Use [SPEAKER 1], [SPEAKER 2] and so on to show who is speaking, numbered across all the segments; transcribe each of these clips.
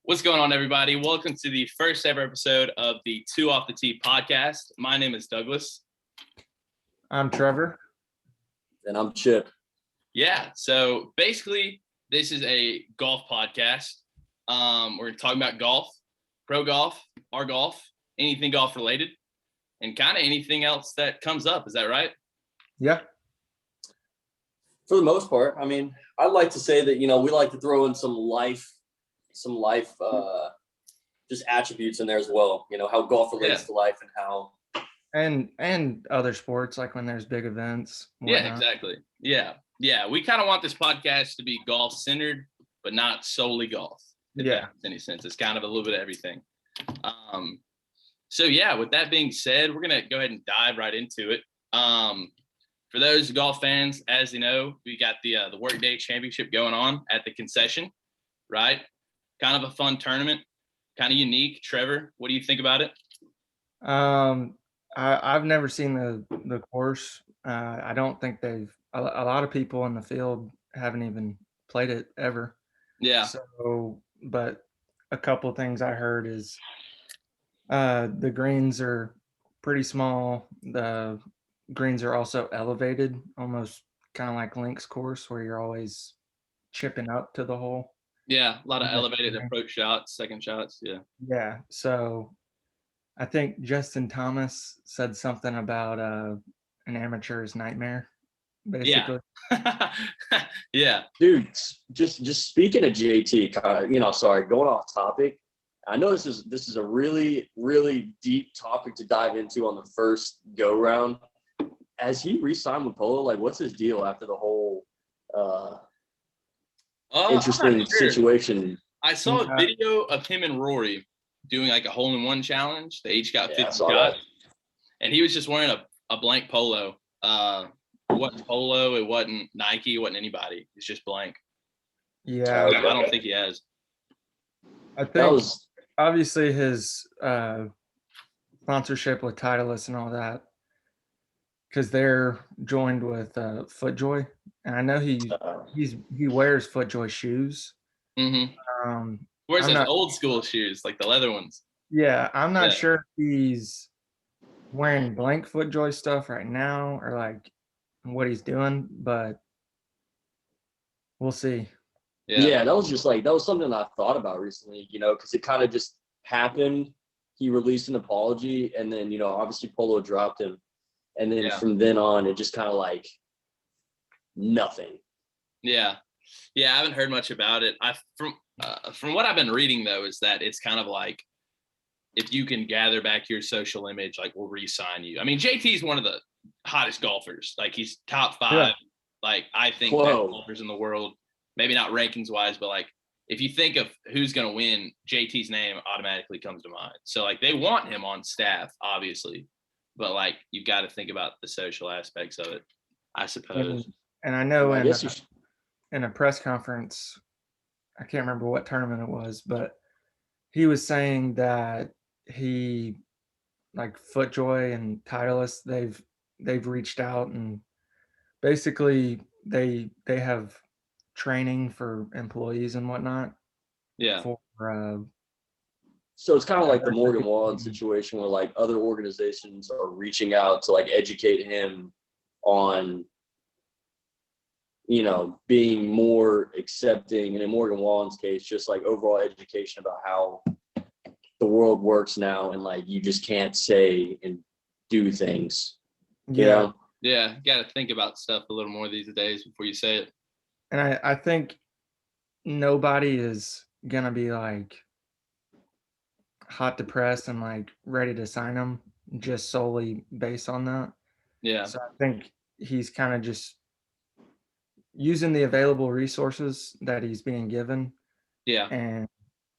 [SPEAKER 1] What's going on, everybody? Welcome to the first ever episode of the Two Off the Tee podcast. My name is Douglas.
[SPEAKER 2] I'm Trevor.
[SPEAKER 3] And I'm Chip.
[SPEAKER 1] Yeah, so basically, this is a golf podcast. We're talking about golf, pro golf, our golf, anything golf related, and kind of anything else that comes up. Is that right?
[SPEAKER 2] Yeah.
[SPEAKER 3] For the most part, I mean, I'd like to say that, we like to throw in some life just attributes in there as well, how golf relates to life and how
[SPEAKER 2] and other sports, like when there's big events.
[SPEAKER 1] Yeah, exactly. Yeah, we kind of want this podcast to be golf centered, but not solely golf, if that makes any sense. It's kind of a little bit of everything. So with that being said, we're gonna go ahead and dive right into it. For those golf fans, as you know, we got the Workday Championship going on at the concession, right? Kind of a fun tournament, kind of unique. Trevor, what do you think about it?
[SPEAKER 2] I've never seen the course. I don't think a lot of people in the field haven't even played it ever.
[SPEAKER 1] Yeah.
[SPEAKER 2] So, but a couple of things I heard is the greens are pretty small. The greens are also elevated, almost kind of like links course, where you're always chipping up to the hole.
[SPEAKER 1] Yeah, a lot of elevated approach shots, second shots.
[SPEAKER 2] Yeah. So I think Justin Thomas said something about an amateur's nightmare, basically.
[SPEAKER 1] Yeah.
[SPEAKER 3] Dude, just speaking of JT, sorry, going off topic. I know this is a really, really deep topic to dive into on the first go round. Has he re-signed with Polo? Like, what's his deal after the whole interesting situation?
[SPEAKER 1] I saw a video of him and Rory doing like a hole-in-one challenge. They each got 50 shots, and he was just wearing a blank polo. It wasn't Polo, it wasn't Nike, it wasn't anybody. It's just blank.
[SPEAKER 2] Yeah,
[SPEAKER 1] I don't think he has.
[SPEAKER 2] I think obviously his sponsorship with Titleist and all that, because they're joined with FootJoy, and I know he wears FootJoy shoes.
[SPEAKER 1] Mm-hmm. Wears those old school shoes, like the leather ones.
[SPEAKER 2] Yeah, I'm not sure if he's wearing blank FootJoy stuff right now or like what he's doing, but we'll see.
[SPEAKER 3] Yeah, that was something I thought about recently, because it kind of just happened. He released an apology, and then, obviously Polo dropped him. And then from then on, it just kind of like nothing.
[SPEAKER 1] Yeah. I haven't heard much about it. From what I've been reading, though, is that it's kind of like if you can gather back your social image, like we'll re-sign you. I mean, JT's one of the hottest golfers. Like he's top 5. Yeah. Like I think best golfers in the world. Maybe not rankings wise, but like if you think of who's going to win, JT's name automatically comes to mind. So like they want him on staff, obviously. But, like, you've got to think about the social aspects of it, I suppose.
[SPEAKER 2] And I know in a press conference, I can't remember what tournament it was, but he was saying that he, like FootJoy and Titleist, they've reached out and basically they have training for employees and whatnot.
[SPEAKER 1] Yeah.
[SPEAKER 3] So it's kind of like the Morgan Wallen situation where like other organizations are reaching out to like educate him on, being more accepting. And in Morgan Wallen's case, just like overall education about how the world works now. And like, you just can't say and do things.
[SPEAKER 1] Yeah. You got to think about stuff a little more these days before you say it.
[SPEAKER 2] And I think nobody is going to be like hot to press and like ready to sign him just solely based on that.
[SPEAKER 1] Yeah.
[SPEAKER 2] So I think he's kind of just using the available resources that he's being given.
[SPEAKER 1] Yeah.
[SPEAKER 2] And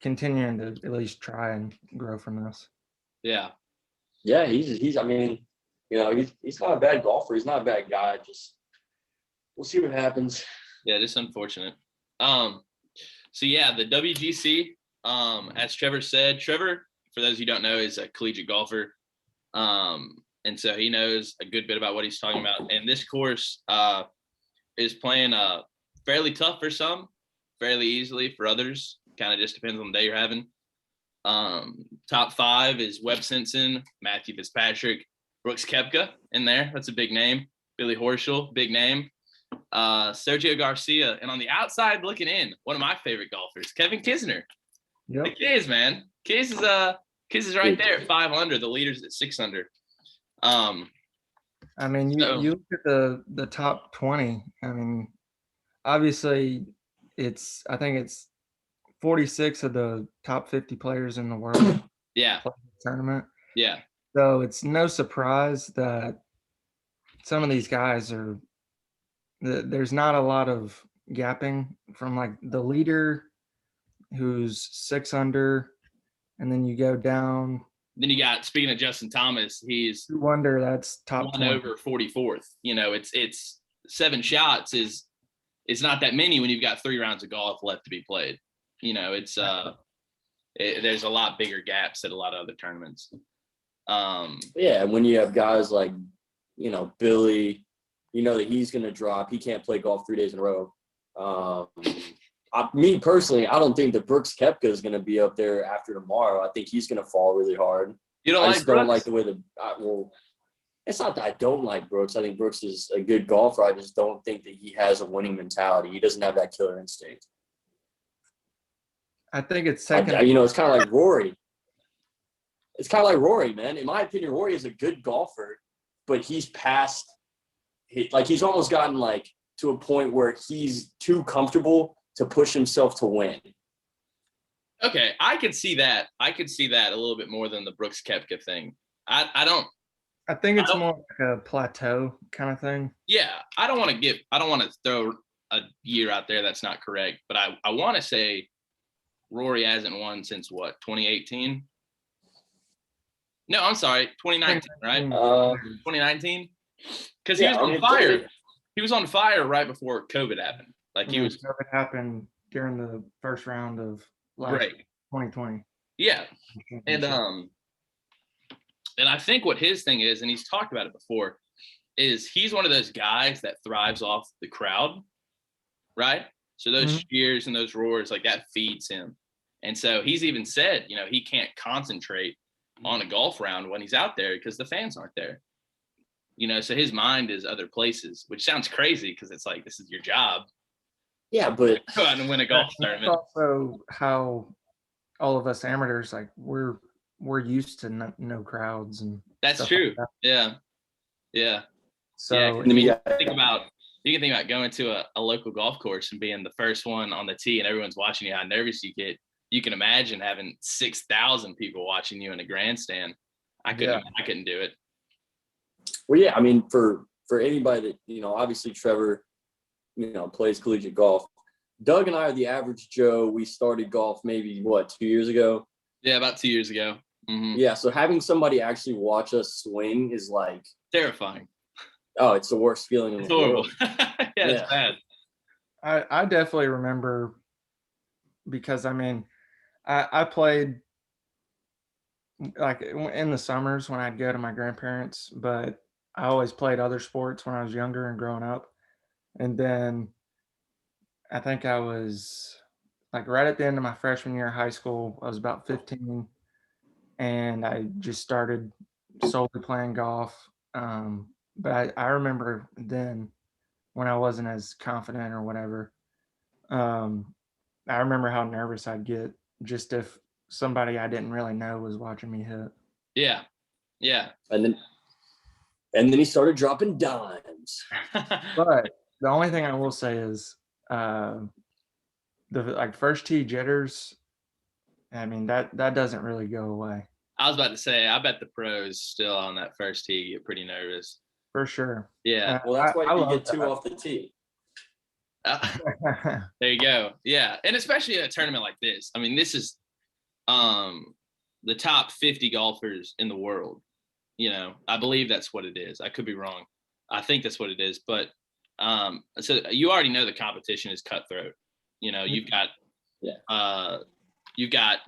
[SPEAKER 2] continuing to at least try and grow from this.
[SPEAKER 1] Yeah.
[SPEAKER 3] Yeah, he's not a bad golfer. He's not a bad guy. Just we'll see what happens.
[SPEAKER 1] Yeah, just unfortunate. So the WGC, as Trevor said, Trevor, for those who don't know, is a collegiate golfer. And so he knows a good bit about what he's talking about. And this course is playing fairly tough for some, fairly easily for others. Kind of just depends on the day you're having. Top 5 is Webb Simpson, Matthew Fitzpatrick, Brooks Koepka in there. That's a big name. Billy Horschel, big name. Sergio Garcia. And on the outside looking in, one of my favorite golfers, Kevin Kisner.
[SPEAKER 2] Yep.
[SPEAKER 1] The Kiz, man. Kiz is right there at 5 under. The leader's at 6 under.
[SPEAKER 2] I mean, you look at the top 20. I mean, obviously, I think it's 46 of the top 50 players in the world.
[SPEAKER 1] Yeah.
[SPEAKER 2] Play the tournament.
[SPEAKER 1] Yeah.
[SPEAKER 2] So it's no surprise that some of these guys there's not a lot of gapping from like the leader who's 6 under, and then you go down.
[SPEAKER 1] Then you got, speaking of Justin Thomas, he's
[SPEAKER 2] 2 under, that's top
[SPEAKER 1] 1
[SPEAKER 2] 20.
[SPEAKER 1] over 44th. It's 7 shots is not that many when you've got 3 rounds of golf left to be played. There's a lot bigger gaps at a lot of other tournaments.
[SPEAKER 3] Yeah, when you have guys like, Billy, that he's going to drop. He can't play golf 3 days in a row. Me personally, I don't think that Brooks Koepka is going to be up there after tomorrow. I think he's going to fall really hard.
[SPEAKER 1] You don't like Brooks?
[SPEAKER 3] Don't like the way it's not that I don't like Brooks. I think Brooks is a good golfer. I just don't think that he has a winning mentality. He doesn't have that killer instinct.
[SPEAKER 2] I think it's second.
[SPEAKER 3] It's kind of like Rory. It's kind of like Rory, man. In my opinion, Rory is a good golfer, but he's he's almost gotten like to a point where he's too comfortable to push himself to win.
[SPEAKER 1] Okay, I could see that. I could see that a little bit more than the Brooks Koepka thing.
[SPEAKER 2] I think it's more like a plateau kind of thing.
[SPEAKER 1] Yeah, I don't want to throw a year out there that's not correct, but I want to say Rory hasn't won since what, 2018? No, I'm sorry, 2019, right? 2019? Because he was on fire. He was on fire right before COVID happened. COVID
[SPEAKER 2] happened during the first round of 2020.
[SPEAKER 1] Yeah, and I think what his thing is, and he's talked about it before, is he's one of those guys that thrives off the crowd, right? So those cheers and those roars, like that feeds him. And so he's even said, he can't concentrate on a golf round when he's out there because the fans aren't there. So his mind is other places, which sounds crazy because it's like, this is your job.
[SPEAKER 3] Yeah, but
[SPEAKER 1] go out and win a golf tournament.
[SPEAKER 2] That's also how all of us amateurs, like we're used to no crowds and
[SPEAKER 1] that's true.
[SPEAKER 2] Like that.
[SPEAKER 1] Yeah.
[SPEAKER 2] So
[SPEAKER 1] you can think about going to a local golf course and being the first one on the tee and everyone's watching you, how nervous you get. You can imagine having 6,000 people watching you in a grandstand. I couldn't do it.
[SPEAKER 3] Well, yeah, I mean, for anybody that, obviously Trevor, plays collegiate golf. Doug and I are the average Joe. We started golf maybe, 2 years ago?
[SPEAKER 1] Yeah, about 2 years ago. Mm-hmm.
[SPEAKER 3] Yeah, so having somebody actually watch us swing is like
[SPEAKER 1] terrifying.
[SPEAKER 3] Oh, it's the worst feeling in the world.
[SPEAKER 1] It's bad.
[SPEAKER 2] I definitely remember because, I played like in the summers when I'd go to my grandparents', but I always played other sports when I was younger and growing up. And then I think I was like right at the end of my freshman year of high school, I was about 15 and I just started solely playing golf. But I remember then when I wasn't as confident or whatever, I remember how nervous I'd get just if somebody I didn't really know was watching me hit.
[SPEAKER 1] Yeah.
[SPEAKER 3] And then he started dropping dimes.
[SPEAKER 2] But the only thing I will say is the first tee jitters. That doesn't really go away.
[SPEAKER 1] I was about to say, I bet the pros still on that first tee get pretty nervous.
[SPEAKER 2] For sure.
[SPEAKER 1] Yeah.
[SPEAKER 3] Well, that's why you get 2 off the tee.
[SPEAKER 1] There you go. Yeah. And especially in a tournament like this. This is the top 50 golfers in the world. I believe that's what it is. I could be wrong. I think that's what it is. But so you already know the competition is cutthroat. You've got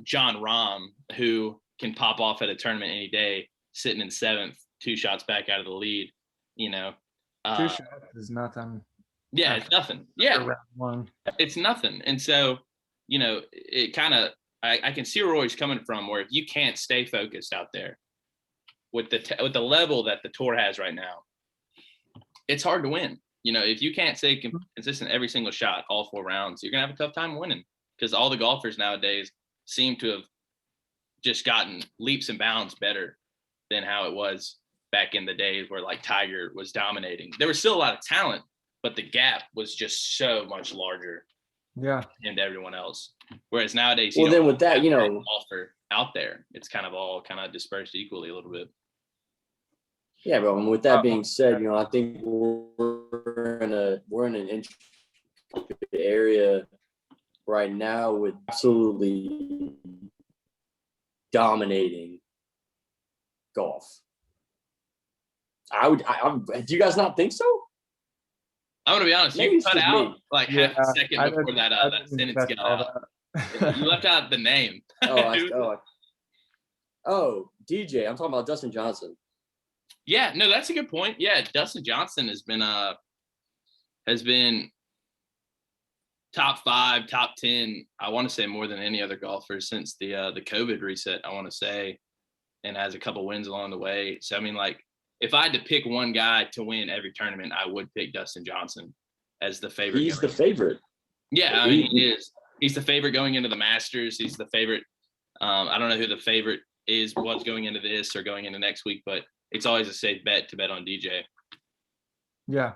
[SPEAKER 1] John Rahm, who can pop off at a tournament any day, sitting in 7th, 2 shots back out of the lead.
[SPEAKER 2] 2 shots is nothing.
[SPEAKER 1] Yeah, it's nothing. Yeah,
[SPEAKER 2] round one.
[SPEAKER 1] It's nothing. And so it kind of, I can see where Roy's coming from, where if you can't stay focused out there with the level that the tour has right now, it's hard to win. If you can't stay consistent every single shot, all 4 rounds, you're going to have a tough time winning, because all the golfers nowadays seem to have just gotten leaps and bounds better than how it was back in the days where like Tiger was dominating. There was still a lot of talent, but the gap was just so much larger.
[SPEAKER 2] Yeah.
[SPEAKER 1] And everyone else. Whereas nowadays,
[SPEAKER 3] well, then with that,
[SPEAKER 1] golfer out there, it's kind of all kind of dispersed equally a little bit.
[SPEAKER 3] Yeah, bro. And with that being said, I think we're in an interesting area right now with absolutely dominating golf. Do you guys not think so?
[SPEAKER 1] I'm gonna be honest.
[SPEAKER 3] Maybe
[SPEAKER 1] You cut out like half a second before that sentence got out. You left out the name.
[SPEAKER 3] Oh, DJ. I'm talking about Dustin Johnson.
[SPEAKER 1] Yeah, no, that's a good point. Yeah, Dustin Johnson has been top 5, top 10. I want to say more than any other golfer since the COVID reset. I want to say, and has a couple wins along the way. So I mean, like, if I had to pick one guy to win every tournament, I would pick Dustin Johnson as the favorite.
[SPEAKER 3] He's the favorite.
[SPEAKER 1] Yeah, I mean, he is. He's the favorite going into the Masters. He's the favorite. I don't know who the favorite was going into this or going into next week, but it's always a safe bet to bet on DJ.
[SPEAKER 2] Yeah.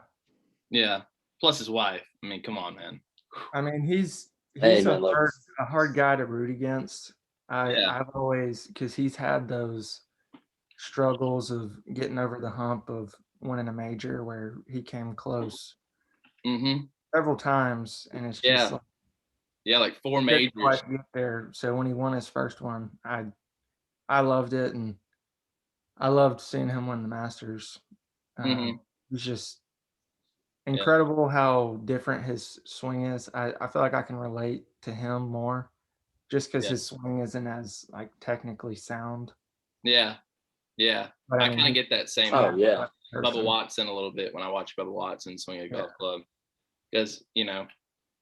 [SPEAKER 1] Yeah. Plus his wife. I mean, come on, man.
[SPEAKER 2] I mean, he's
[SPEAKER 3] a
[SPEAKER 2] hard guy to root against. I've always, because he's had those struggles of getting over the hump of winning a major where he came close several times, and it's just
[SPEAKER 1] like 4 majors.
[SPEAKER 2] Quite get there. So when he won his first one, I loved it, and I loved seeing him win the Masters. It was just incredible how different his swing is. I feel like I can relate to him more just because his swing isn't as like technically sound.
[SPEAKER 1] Yeah. But I kind of get that same. Bubba Watson a little bit when I watch Bubba Watson swing a golf club, because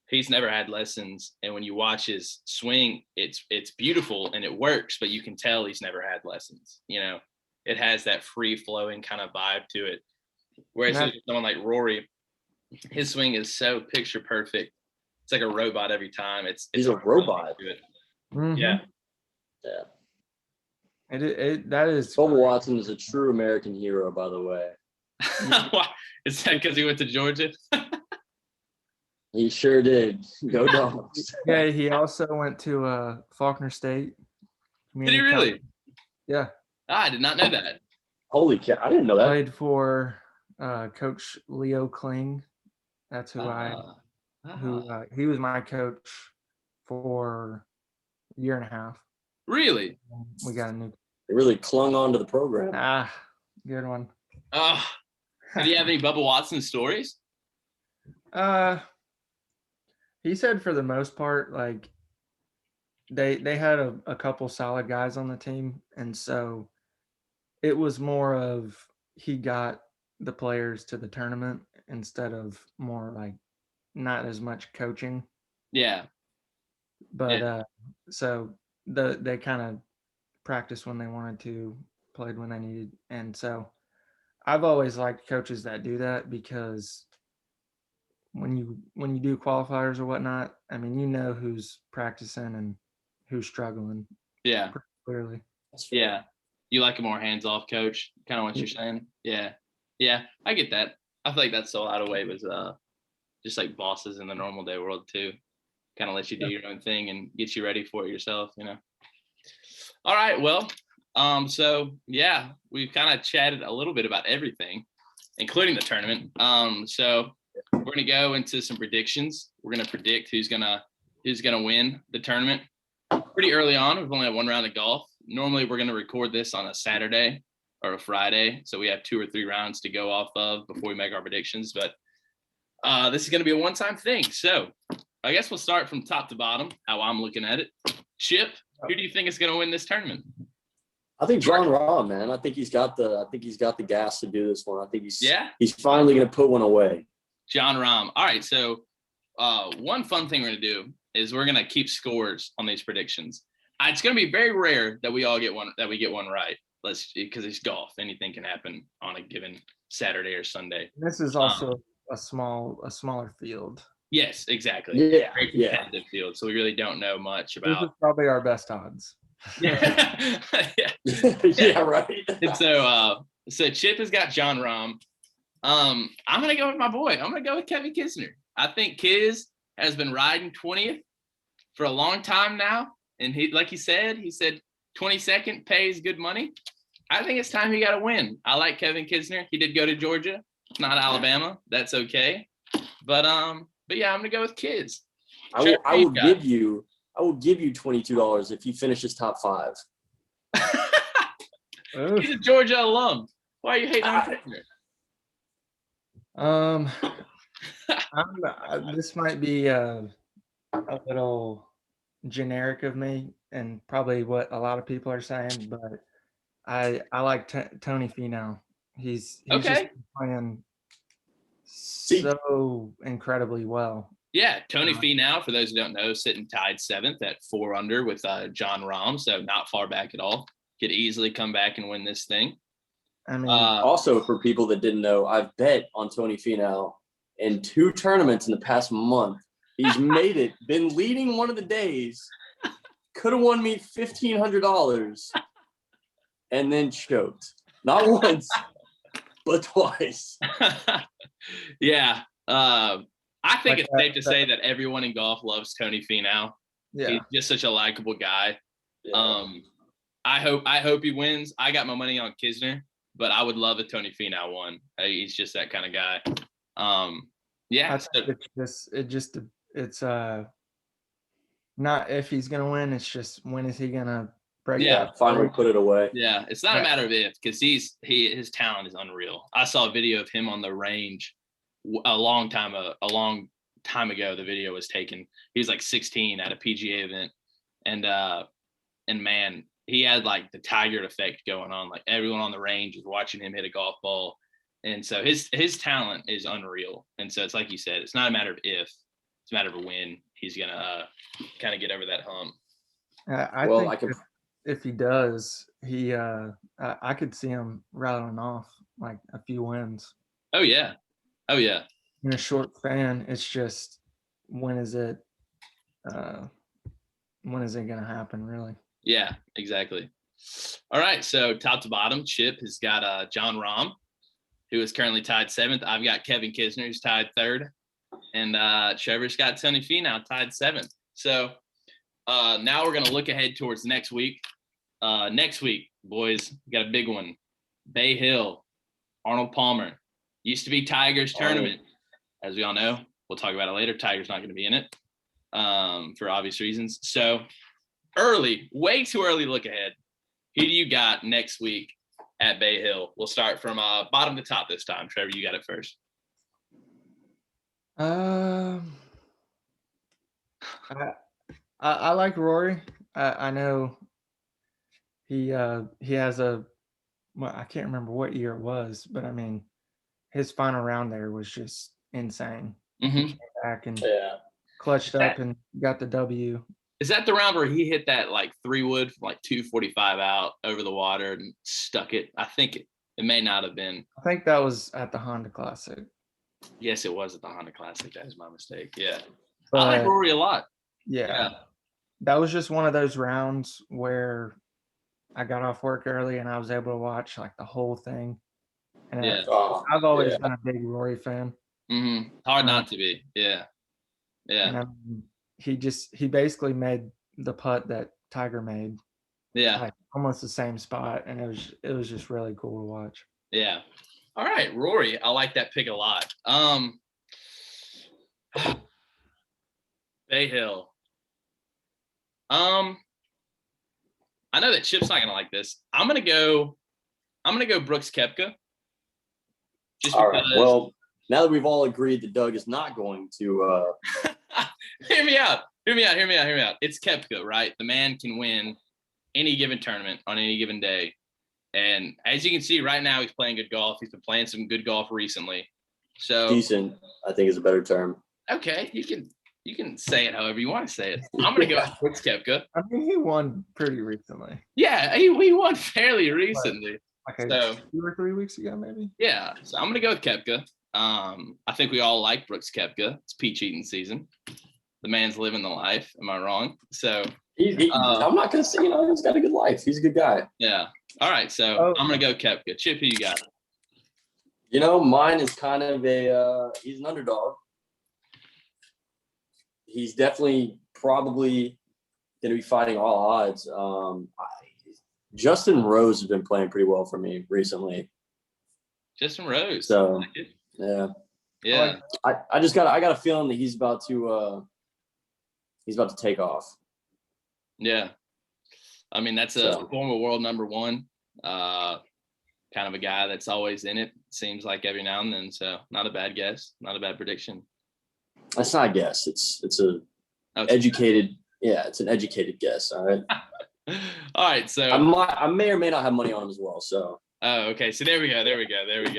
[SPEAKER 1] he's never had lessons, and when you watch his swing, it's beautiful and it works, but you can tell he's never had lessons. It has that free flowing kind of vibe to it. Whereas someone like Rory, his swing is so picture perfect. It's like a robot every time. He's
[SPEAKER 3] a robot.
[SPEAKER 1] Yeah.
[SPEAKER 2] That is.
[SPEAKER 3] Bubba Watson is a true American hero, by the way.
[SPEAKER 1] Is that because he went to Georgia?
[SPEAKER 3] He sure did. Go Dogs.
[SPEAKER 2] Yeah, he also went to Faulkner State.
[SPEAKER 1] Did he really?
[SPEAKER 2] College. Yeah.
[SPEAKER 1] I did not know that.
[SPEAKER 3] Holy cow! I didn't know that.
[SPEAKER 2] Played for Coach Leo Kling. That's who he was my coach for a year and a half.
[SPEAKER 1] Really?
[SPEAKER 2] We got a new.
[SPEAKER 3] They really clung on to the program.
[SPEAKER 2] Good one.
[SPEAKER 1] Did you have any Bubba Watson stories?
[SPEAKER 2] He said for the most part, like they had a couple solid guys on the team, and so it was more of he got the players to the tournament instead of more like not as much coaching.
[SPEAKER 1] Yeah.
[SPEAKER 2] But so they kind of practiced when they wanted to, played when they needed, and so I've always liked coaches that do that, because when you do qualifiers or whatnot, I mean, who's practicing and who's struggling.
[SPEAKER 1] Yeah.
[SPEAKER 2] Pretty clearly.
[SPEAKER 1] Yeah. You like a more hands-off coach, kind of what you're saying. Yeah. Yeah, I get that. I feel like that's a lot of way was just like bosses in the normal day world too. Kind of let you do your own thing and get you ready for it yourself, All right, well, so yeah, we've kind of chatted a little bit about everything, including the tournament. So we're gonna go into some predictions. We're gonna predict who's gonna win the tournament pretty early on. We've only had 1 round of golf. Normally we're gonna record this on a Saturday or a Friday, so we have 2 or 3 rounds to go off of before we make our predictions. But this is gonna be a one-time thing. So I guess we'll start from top to bottom, how I'm looking at it. Chip, who do you think is gonna win this tournament?
[SPEAKER 3] I think John Rahm, man. I think he's got the gas to do this one. I think he's finally gonna put one away.
[SPEAKER 1] John Rahm. All right, so one fun thing we're gonna do is we're gonna keep scores on these predictions. It's gonna be very rare that we get one right. Because it's golf. Anything can happen on a given Saturday or Sunday.
[SPEAKER 2] This is also a smaller field.
[SPEAKER 1] Yes, exactly.
[SPEAKER 3] Yeah,
[SPEAKER 1] Very competitive field. So we really don't know much about.
[SPEAKER 2] This is probably our best odds.
[SPEAKER 1] Yeah.
[SPEAKER 3] Yeah, right.
[SPEAKER 1] And so Chip has got John Rahm. I'm gonna go with my boy. I'm gonna go with Kevin Kisner. I think Kiz has been riding 20th for a long time now, and he said 22nd pays good money. I think it's time he got a win. I like Kevin Kisner. He did go to Georgia, not Alabama. That's okay. But yeah, I'm gonna go with Kiz.
[SPEAKER 3] I will give you $22 if you finish his top 5.
[SPEAKER 1] He's a Georgia alum. Why are you hating on Kisner?
[SPEAKER 2] This might be a little generic of me, and probably what a lot of people are saying, but I like Tony Finau. He's just playing so incredibly well.
[SPEAKER 1] Yeah, Tony Finau, for those who don't know, sitting tied 7th at 4 under with John Rahm, so not far back at all. Could easily come back and win this thing.
[SPEAKER 2] I mean,
[SPEAKER 3] also for people that didn't know, I've bet on Tony Finau in 2 tournaments in the past month. He's made it, been leading one of the days, could have won me $1,500, and then choked. Not once, but twice.
[SPEAKER 1] Yeah. I think it's safe to say that everyone in golf loves Tony Finau.
[SPEAKER 2] Yeah.
[SPEAKER 1] He's just such a likable guy.
[SPEAKER 3] Yeah.
[SPEAKER 1] I hope he wins. I got my money on Kisner, but I would love a Tony Finau one. He's just that kind of guy. Yeah.
[SPEAKER 2] It's not if he's gonna win. It's just when is he gonna break?
[SPEAKER 3] Yeah, finally put it away.
[SPEAKER 1] Yeah, it's not a matter of if, because his talent is unreal. I saw a video of him on the range a long time ago. The video was taken. He was like 16 at a PGA event, and man, he had like the Tiger effect going on. Like everyone on the range was watching him hit a golf ball, and so his talent is unreal. And so it's like you said, it's not a matter of if, it's a matter of when he's gonna kind of get over that hump.
[SPEAKER 2] I think if he does, I could see him rattling off like a few wins.
[SPEAKER 1] Oh yeah.
[SPEAKER 2] In a short span, it's just when is it gonna happen, really?
[SPEAKER 1] Yeah, exactly. All right, so top to bottom, Chip has got John Rahm, who is currently tied 7th. I've got Kevin Kisner, who's tied 3rd, and Trevor's got Tony Finau tied 7th. So now we're gonna look ahead towards next week. Next week, boys, we got a big one. Bay Hill, Arnold Palmer. Used to be Tiger's tournament, as we all know. We'll talk about it later. Tiger's not going to be in it for obvious reasons. So way too early to look ahead. Who do you got next week at Bay Hill? We'll start from bottom to top this time. Trevor, you got it first.
[SPEAKER 2] I like Rory. I know he has I can't remember what year it was, but I mean, his final round there was just insane.
[SPEAKER 1] Mm-hmm.
[SPEAKER 2] He came back and clutched up and got the W.
[SPEAKER 1] Is that the round where he hit that like 3-wood from like 245 out over the water and stuck it? I think it may not have been.
[SPEAKER 2] I think that was at the Honda Classic.
[SPEAKER 1] Yes, it was at the Honda Classic. That is my mistake. Yeah.
[SPEAKER 2] But,
[SPEAKER 1] I like Rory a lot.
[SPEAKER 2] Yeah. That was just one of those rounds where I got off work early and I was able to watch like the whole thing. And I've always been a big Rory fan.
[SPEAKER 1] Mm-hmm. Hard not to be. Yeah.
[SPEAKER 2] And he basically made the putt that Tiger made.
[SPEAKER 1] Yeah.
[SPEAKER 2] Like almost the same spot, and it was just really cool to watch.
[SPEAKER 1] Yeah. All right, Rory. I like that pick a lot. Bay Hill. I know that Chip's not gonna like this. I'm gonna go Brooks Koepka. Just
[SPEAKER 3] all right. Well, now that we've all agreed that Doug is not going to
[SPEAKER 1] Hear me out. It's Koepka, right? The man can win any given tournament on any given day. And as you can see right now, he's playing good golf. He's been playing some good golf recently. So
[SPEAKER 3] decent, I think, is a better term.
[SPEAKER 1] Okay, you can You can say it however you want to say it. I'm gonna go with Brooks Koepka.
[SPEAKER 2] I mean, he won pretty recently.
[SPEAKER 1] Yeah, he won fairly recently.
[SPEAKER 2] Like
[SPEAKER 1] So
[SPEAKER 2] 2 or 3 weeks ago, maybe.
[SPEAKER 1] yeah, so I'm gonna go with Koepka. I think we all like Brooks Koepka. It's peach eating season. The man's living the life. Am I wrong? So
[SPEAKER 3] I'm not gonna say, he's got a good life. He's a good guy.
[SPEAKER 1] yeah. All right, so I'm gonna go Koepka. Chip, who you got?
[SPEAKER 3] Mine is kind of he's an underdog. He's definitely probably going to be fighting all odds. Justin Rose has been playing pretty well for me recently.
[SPEAKER 1] Justin Rose.
[SPEAKER 3] So yeah. I got a feeling that he's about to take off.
[SPEAKER 1] Yeah. I mean, that's a former world number one. Kind of a guy that's always in it, seems like every now and then. So not a bad guess, not a bad prediction.
[SPEAKER 3] That's not a guess. It's an educated guess. All right.
[SPEAKER 1] All right. So
[SPEAKER 3] I may or may not have money on him as well. So.
[SPEAKER 1] Oh, okay. So there we go.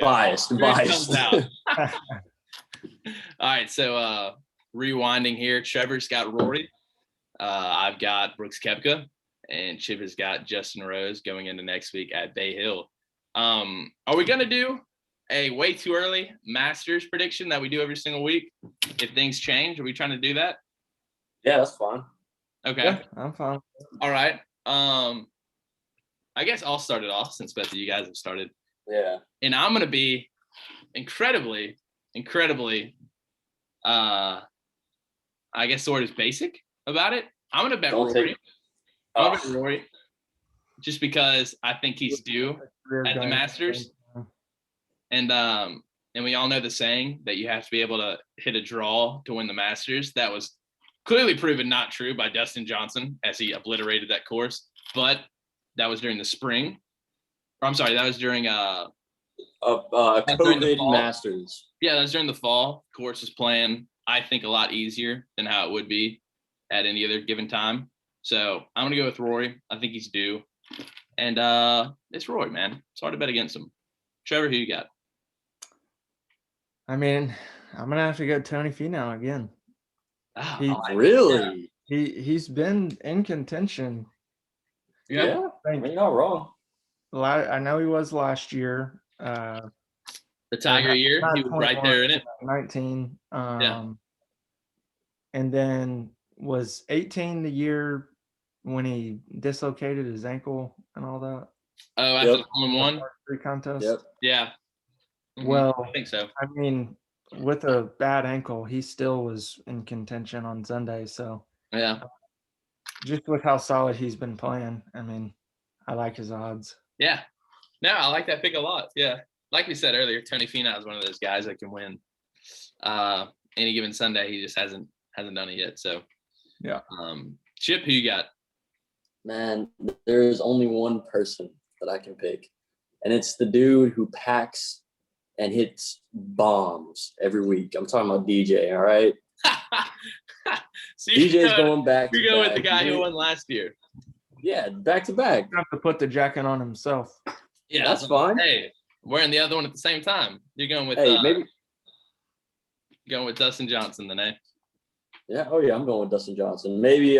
[SPEAKER 3] Biased.
[SPEAKER 1] All right. So rewinding here, Trevor's got Rory. I've got Brooks Koepka, and Chip has got Justin Rose going into next week at Bay Hill. Are we gonna do a way too early Masters prediction that we do every single week? If things change, are we trying to do that?
[SPEAKER 3] Yeah, that's fine.
[SPEAKER 1] Okay.
[SPEAKER 2] Yeah, I'm fine.
[SPEAKER 1] All right. I guess I'll start it off since both of you guys have started.
[SPEAKER 3] Yeah.
[SPEAKER 1] And I'm gonna be incredibly, I guess sort of basic about it. I'm gonna bet Rory. I'm gonna bet Rory, just because I think he's due at the Masters. And we all know the saying that you have to be able to hit a draw to win the Masters. That was clearly proven not true by Dustin Johnson as he obliterated that course. But that was during the spring. Or I'm sorry, that was during
[SPEAKER 3] COVID Masters.
[SPEAKER 1] Yeah, that was during the fall. Course was playing, I think, a lot easier than how it would be at any other given time. So I'm gonna go with Rory. I think he's due. And it's Rory, man. It's hard to bet against him. Trevor, who you got?
[SPEAKER 2] I mean, I'm gonna have to go Tony Finau again.
[SPEAKER 3] Really?
[SPEAKER 2] He's been in contention.
[SPEAKER 3] Yeah, you're not wrong.
[SPEAKER 2] I know he was last year.
[SPEAKER 1] The Tiger year, he was right there in it.
[SPEAKER 2] 19. And then was 18 the year when he dislocated his ankle and all that.
[SPEAKER 1] Oh, after the hole-in-one?
[SPEAKER 2] Three contest.
[SPEAKER 3] Yep.
[SPEAKER 1] Yeah. Mm-hmm.
[SPEAKER 2] Well,
[SPEAKER 1] I think so.
[SPEAKER 2] I mean, with a bad ankle, he still was in contention on Sunday. So
[SPEAKER 1] yeah,
[SPEAKER 2] just with how solid he's been playing, I mean, I like his odds.
[SPEAKER 1] Yeah. No, I like that pick a lot. Yeah. Like we said earlier, Tony Finau is one of those guys that can win any given Sunday. He just hasn't done it yet. So
[SPEAKER 2] yeah.
[SPEAKER 1] Chip, who you got?
[SPEAKER 3] Man, there's only one person that I can pick, and it's the dude who packs and hits bombs every week. I'm talking about DJ. All right.
[SPEAKER 1] So
[SPEAKER 3] DJ's going back.
[SPEAKER 1] You're going with the guy who won last year.
[SPEAKER 3] Yeah, back to back.
[SPEAKER 2] You have to put the jacket on himself.
[SPEAKER 3] Yeah, that's fine.
[SPEAKER 1] Hey, wearing the other one at the same time. You're going with
[SPEAKER 3] maybe
[SPEAKER 1] going with Dustin Johnson then, eh?
[SPEAKER 3] Yeah. Oh yeah, I'm going with Dustin Johnson. Maybe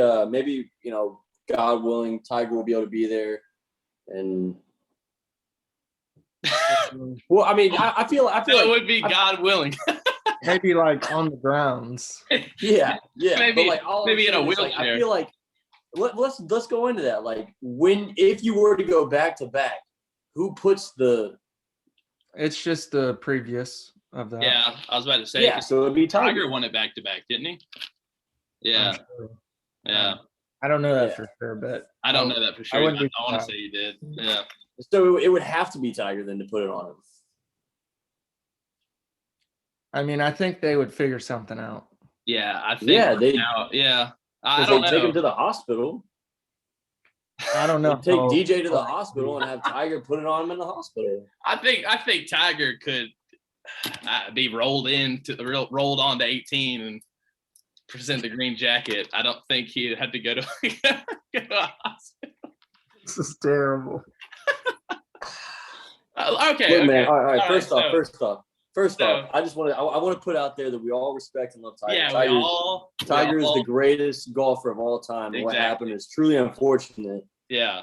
[SPEAKER 3] God willing, Tiger will be able to be there. And well, I mean, I feel like
[SPEAKER 1] it would be God willing.
[SPEAKER 2] Maybe like on the grounds.
[SPEAKER 3] Yeah.
[SPEAKER 1] Maybe in a wheelchair.
[SPEAKER 3] Like, I feel like let's go into that. Like if you were to go back to back, who puts the?
[SPEAKER 2] It's just the previous of that.
[SPEAKER 1] Yeah, I was about to say.
[SPEAKER 3] Yeah, so it'd be
[SPEAKER 1] Tiger won it back to back, didn't he? Yeah.
[SPEAKER 2] Sure.
[SPEAKER 1] Yeah.
[SPEAKER 2] I don't know that for sure, but
[SPEAKER 1] I don't know that for sure. I want to say you did. Yeah.
[SPEAKER 3] So it would have to be Tiger then to put it on him.
[SPEAKER 2] I mean, I think they would figure something out.
[SPEAKER 1] Yeah, I think.
[SPEAKER 3] Yeah,
[SPEAKER 1] I don't know.
[SPEAKER 3] Take him to the hospital.
[SPEAKER 2] I don't know.
[SPEAKER 3] Take DJ to the hospital and have Tiger put it on him in the hospital.
[SPEAKER 1] I think Tiger could be rolled onto 18 and present the green jacket. I don't think he had to go to a hospital.
[SPEAKER 2] This is terrible.
[SPEAKER 1] Okay.
[SPEAKER 3] Look, man. All right. First off, First off, I want to put out there that we all respect and love Tiger.
[SPEAKER 1] Yeah,
[SPEAKER 3] Tiger is the greatest golfer of all time. Exactly. What happened is truly unfortunate.
[SPEAKER 1] Yeah.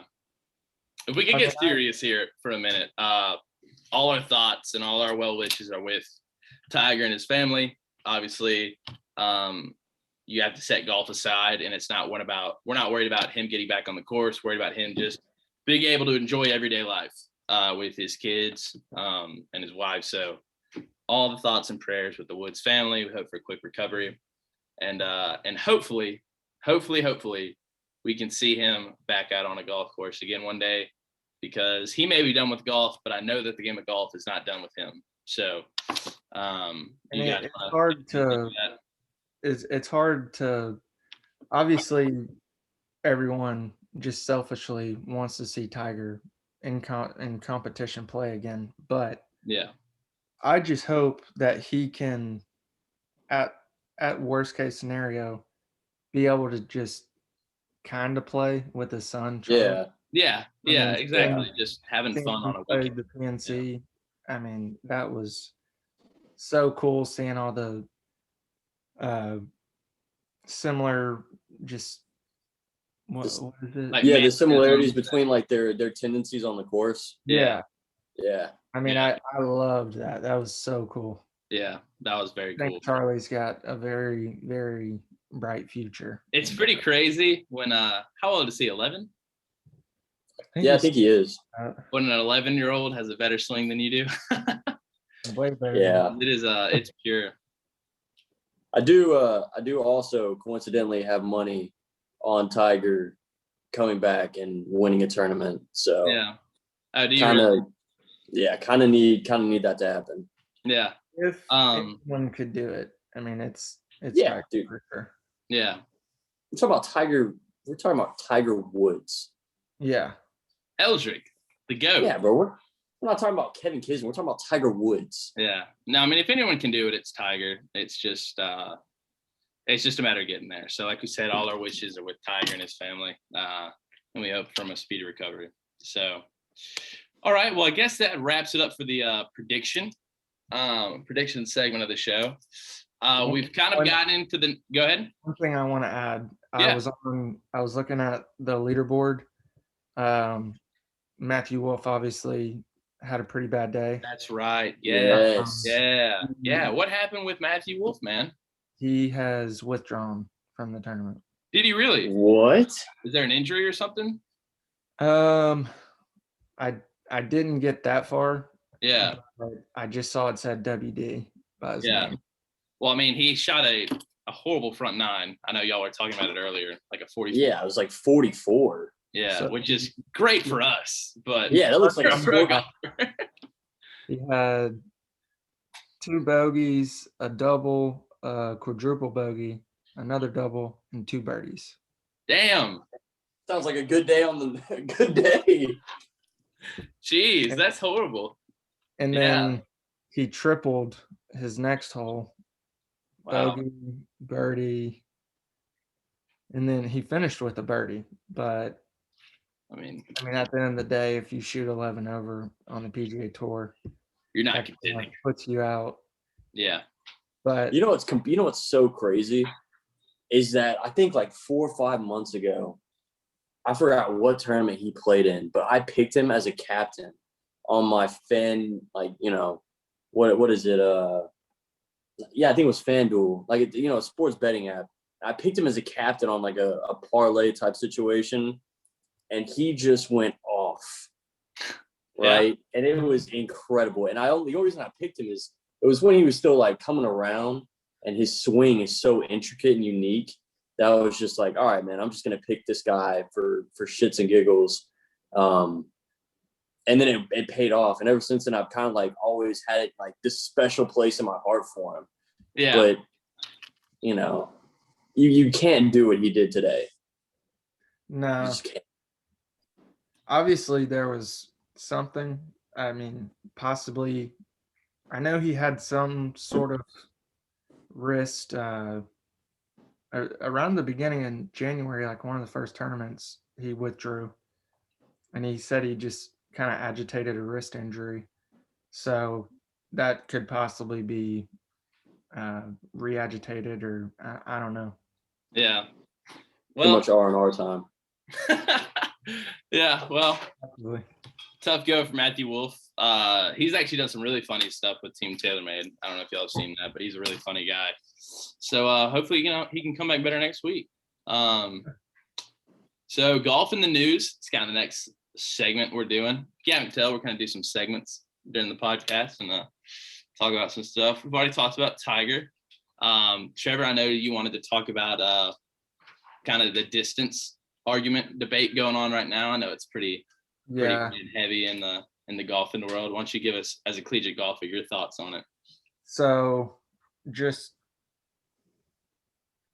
[SPEAKER 1] If we could get serious here for a minute, all our thoughts and all our well wishes are with Tiger and his family. Obviously, you have to set golf aside, and it's not we're not worried about him getting back on the course, worried about him just being able to enjoy everyday life with his kids and his wife. So all the thoughts and prayers with the Woods family. We hope for a quick recovery, and hopefully we can see him back out on a golf course again one day, because he may be done with golf, but I know that the game of golf is not done with him. So
[SPEAKER 2] it's hard to obviously everyone just selfishly wants to see Tiger in competition play again, but
[SPEAKER 1] yeah,
[SPEAKER 2] I just hope that he can, at worst case scenario, be able to just kind of play with his son.
[SPEAKER 3] Charlie.
[SPEAKER 1] Yeah, exactly. Just having fun on a weekend.
[SPEAKER 2] The PNC. Yeah. I mean, that was so cool seeing all the similar, just what is it?
[SPEAKER 3] Like the similarities between like their tendencies on the course.
[SPEAKER 2] Yeah. I mean,
[SPEAKER 1] yeah.
[SPEAKER 2] I loved that. That was so cool.
[SPEAKER 1] Yeah, that was very cool. I think
[SPEAKER 2] Charlie's got a very, very bright future.
[SPEAKER 1] It's pretty crazy when how old is he? 11?
[SPEAKER 3] I think he is.
[SPEAKER 1] When an 11-year-old has a better swing than you do.
[SPEAKER 2] Way better.
[SPEAKER 3] Yeah.
[SPEAKER 1] It is it's pure.
[SPEAKER 3] I do also coincidentally have money on Tiger coming back and winning a tournament. So
[SPEAKER 1] yeah.
[SPEAKER 3] Kind of need that to happen.
[SPEAKER 1] Yeah.
[SPEAKER 2] If one could do it. I mean, it's Tiger,
[SPEAKER 3] dude.
[SPEAKER 2] For sure.
[SPEAKER 1] Yeah.
[SPEAKER 3] We're talking about Tiger. We're talking about Tiger Woods.
[SPEAKER 2] Yeah.
[SPEAKER 1] Eldrick, the GOAT.
[SPEAKER 3] Yeah, bro. We're not talking about Kevin Kisner. We're talking about Tiger Woods.
[SPEAKER 1] Yeah. No, I mean, if anyone can do it, it's Tiger. It's just a matter of getting there. So, like we said, all our wishes are with Tiger and his family, and we hope from a speedy recovery. So, all right. Well, I guess that wraps it up for the prediction segment of the show. We've kind of gotten into the. Go ahead.
[SPEAKER 2] One thing I want to add. I was looking at the leaderboard. Matthew Wolff obviously had a pretty bad day.
[SPEAKER 1] That's right. Yeah. Yeah. What happened with Matthew Wolff, man?
[SPEAKER 2] He has withdrawn from the tournament.
[SPEAKER 1] Did he really?
[SPEAKER 3] What?
[SPEAKER 1] Is there an injury or something?
[SPEAKER 2] I didn't get that far.
[SPEAKER 1] Yeah.
[SPEAKER 2] I just saw it said WD by his name.
[SPEAKER 1] Well, I mean, he shot a horrible front nine. I know y'all were talking about it earlier, like a 44.
[SPEAKER 3] Yeah, it was like 44.
[SPEAKER 1] Yeah, which is great for us, but
[SPEAKER 3] yeah, that looks like a
[SPEAKER 1] pro golfer.
[SPEAKER 2] He had 2 bogeys, a double, a quadruple bogey, another double, and 2 birdies.
[SPEAKER 1] Damn.
[SPEAKER 3] Sounds like a good day on the good day.
[SPEAKER 1] Jeez, that's horrible.
[SPEAKER 2] And then he tripled his next hole.
[SPEAKER 1] Wow.
[SPEAKER 2] Bogey, birdie, and then he finished with a birdie. But I mean, at the end of the day, if you shoot 11 over on the PGA Tour,
[SPEAKER 1] you're not contending.
[SPEAKER 2] Puts you out.
[SPEAKER 1] Yeah.
[SPEAKER 2] But
[SPEAKER 3] you know what's so crazy is that I think like 4 or 5 months ago, I forgot what tournament he played in, but I picked him as a captain on my fan, like, you know, what is it? Yeah, I think it was FanDuel, like, you know, a sports betting app. I picked him as a captain on like a parlay type situation, and he just went off, right? Yeah. And it was incredible. And the only reason I picked him is it was when he was still like coming around, and his swing is so intricate and unique that I was just like, all right, man, I'm just gonna pick this guy for shits and giggles. And then it paid off. And ever since then, I've kind of like always had it like this special place in my heart for him.
[SPEAKER 1] Yeah.
[SPEAKER 3] But, you know, you can't do what he did today.
[SPEAKER 2] No. You just can't. Obviously, there was something. I mean, possibly, I know he had some sort of wrist around the beginning in January, like one of the first tournaments, he withdrew. And he said he just kind of agitated a wrist injury. So that could possibly be re-agitated, or I don't know.
[SPEAKER 1] Yeah.
[SPEAKER 3] Too
[SPEAKER 1] Well,
[SPEAKER 3] much R&R time.
[SPEAKER 1] yeah. Well,
[SPEAKER 2] Absolutely.
[SPEAKER 1] tough go for Matthew Wolf. He's actually done some really funny stuff with Team TaylorMade. I don't know if y'all have seen that, but he's a really funny guy. So hopefully, he can come back better next week. So golf in the news. It's kind of the next segment we're doing. If you haven't tell, we're going to do some segments during the podcast and talk about some stuff. We've already talked about Tiger. Trevor, I know you wanted to talk about kind of the distance argument debate going on right now. I know it's pretty heavy in the golfing world. Why don't you give us, as a collegiate golfer, your thoughts on it?
[SPEAKER 2] So just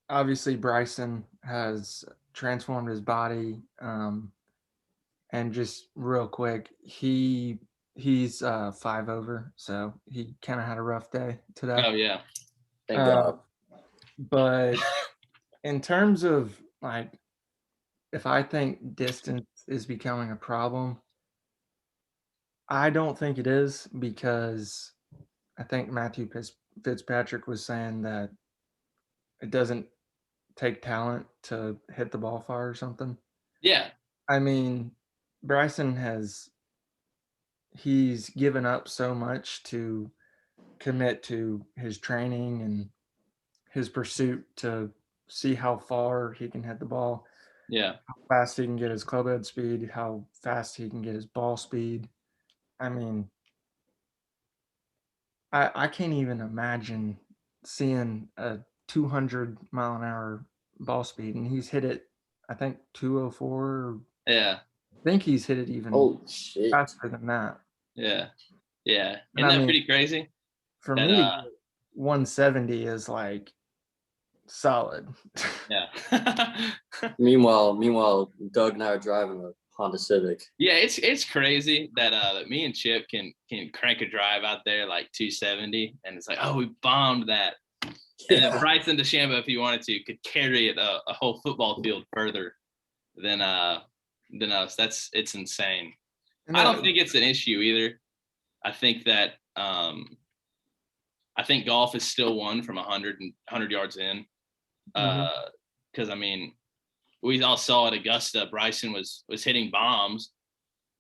[SPEAKER 2] obviously Bryson has transformed his body, and just real quick, he's 5 over, so he kind of had a rough day today.
[SPEAKER 1] Oh yeah.
[SPEAKER 3] Thank God.
[SPEAKER 2] But in terms of like, if I think distance is becoming a problem, I don't think it is, because I think Matthew Fitzpatrick was saying that it doesn't take talent to hit the ball far or something.
[SPEAKER 1] Yeah.
[SPEAKER 2] I mean, Bryson he's given up so much to commit to his training and his pursuit to see how far he can hit the ball.
[SPEAKER 1] Yeah.
[SPEAKER 2] How fast he can get his club head speed, how fast he can get his ball speed. I mean, I can't even imagine seeing a 200-mile-an-hour ball speed, and he's hit it, I think, 204.
[SPEAKER 1] Yeah.
[SPEAKER 2] I think he's hit it even
[SPEAKER 3] Holy shit.
[SPEAKER 2] faster than that.
[SPEAKER 1] Yeah. Yeah.
[SPEAKER 2] And
[SPEAKER 1] Isn't that pretty crazy?
[SPEAKER 2] For me to get 170 is like solid.
[SPEAKER 1] Yeah.
[SPEAKER 3] Meanwhile, Doug and I are driving a Honda Civic.
[SPEAKER 1] Yeah, it's crazy that me and Chip can crank a drive out there like 270, and it's like, oh, we bombed that. And then Bryson DeChambeau, if he wanted to, could carry it a whole football field further than us. It's insane. I don't think it's an issue either. I think that I think golf is still won from 100 yards in. Because I mean, we all saw at Augusta, Bryson was hitting bombs,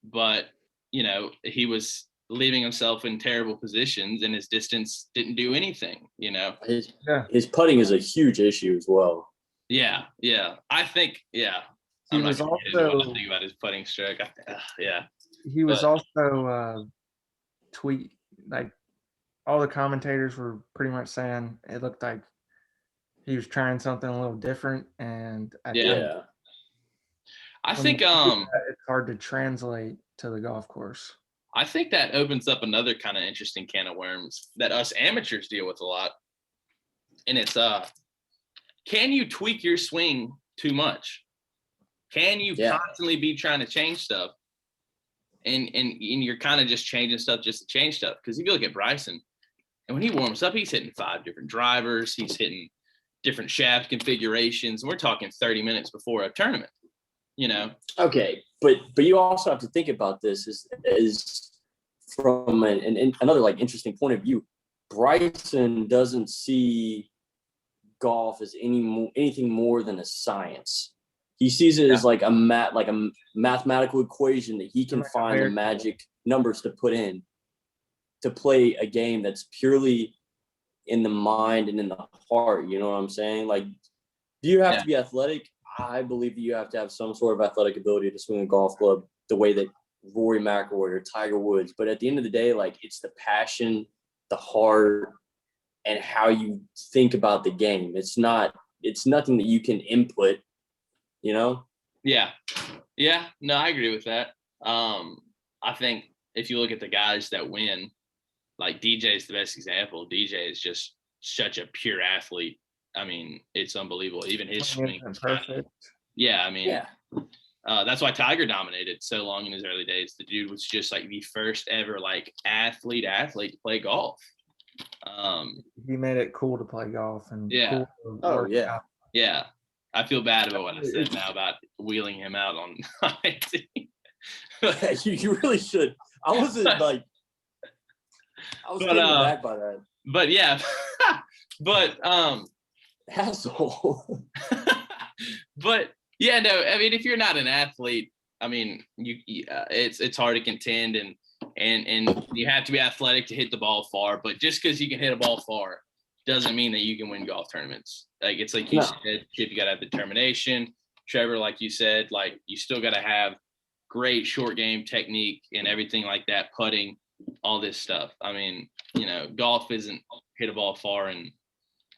[SPEAKER 1] but he was leaving himself in terrible positions, and his distance didn't do anything.
[SPEAKER 3] His putting is a huge issue as well.
[SPEAKER 1] Yeah. I think
[SPEAKER 2] he was also
[SPEAKER 1] think about his putting stroke.
[SPEAKER 2] He was also like all the commentators were pretty much saying it looked like he was trying something a little different, and I think it's hard to translate to the golf course.
[SPEAKER 1] I think that opens up another kind of interesting can of worms that us amateurs deal with a lot, and it's can you tweak your swing too much? Can you constantly be trying to change stuff, and you're kind of just changing stuff just to change stuff? Because if you look at Bryson, and when he warms up, he's hitting 5 different drivers, he's hitting different shaft configurations, and we're talking 30 minutes before a tournament.
[SPEAKER 3] Okay, but you also have to think about this is from another like interesting point of view. Bryson doesn't see golf as anything more than a science. He sees it as like a mathematical equation that he can find the magic numbers to put in to play a game that's purely in the mind and in the heart. You know what I'm saying? Like, do you have to be athletic? I believe that you have to have some sort of athletic ability to swing a golf club the way that Rory McIlroy or Tiger Woods. But at the end of the day, like, it's the passion, the heart, and how you think about the game. It's nothing that you can input, Yeah.
[SPEAKER 1] Yeah. No, I agree with that. I think if you look at the guys that win, like DJ is the best example. DJ is just such a pure athlete. I mean, it's unbelievable. Even his swing is perfect. That's why Tiger dominated so long in his early days. The dude was just like the first ever like athlete to play golf.
[SPEAKER 2] He made it cool to play golf and
[SPEAKER 1] cool
[SPEAKER 2] to work out.
[SPEAKER 1] Yeah. I feel bad about what I said now about wheeling him out on
[SPEAKER 3] you really should. I wasn't like was
[SPEAKER 1] But,
[SPEAKER 3] taken aback by that.
[SPEAKER 1] But yeah, but
[SPEAKER 3] Asshole.
[SPEAKER 1] but yeah, no, I mean, if you're not an athlete, I mean, it's hard to contend, and you have to be athletic to hit the ball far. But just because you can hit a ball far doesn't mean that you can win golf tournaments. Like it's like you said, Chip, you got to have determination. Trevor, like you said, like you still got to have great short game technique and everything like that, putting, all this stuff. I mean, golf isn't hit a ball far and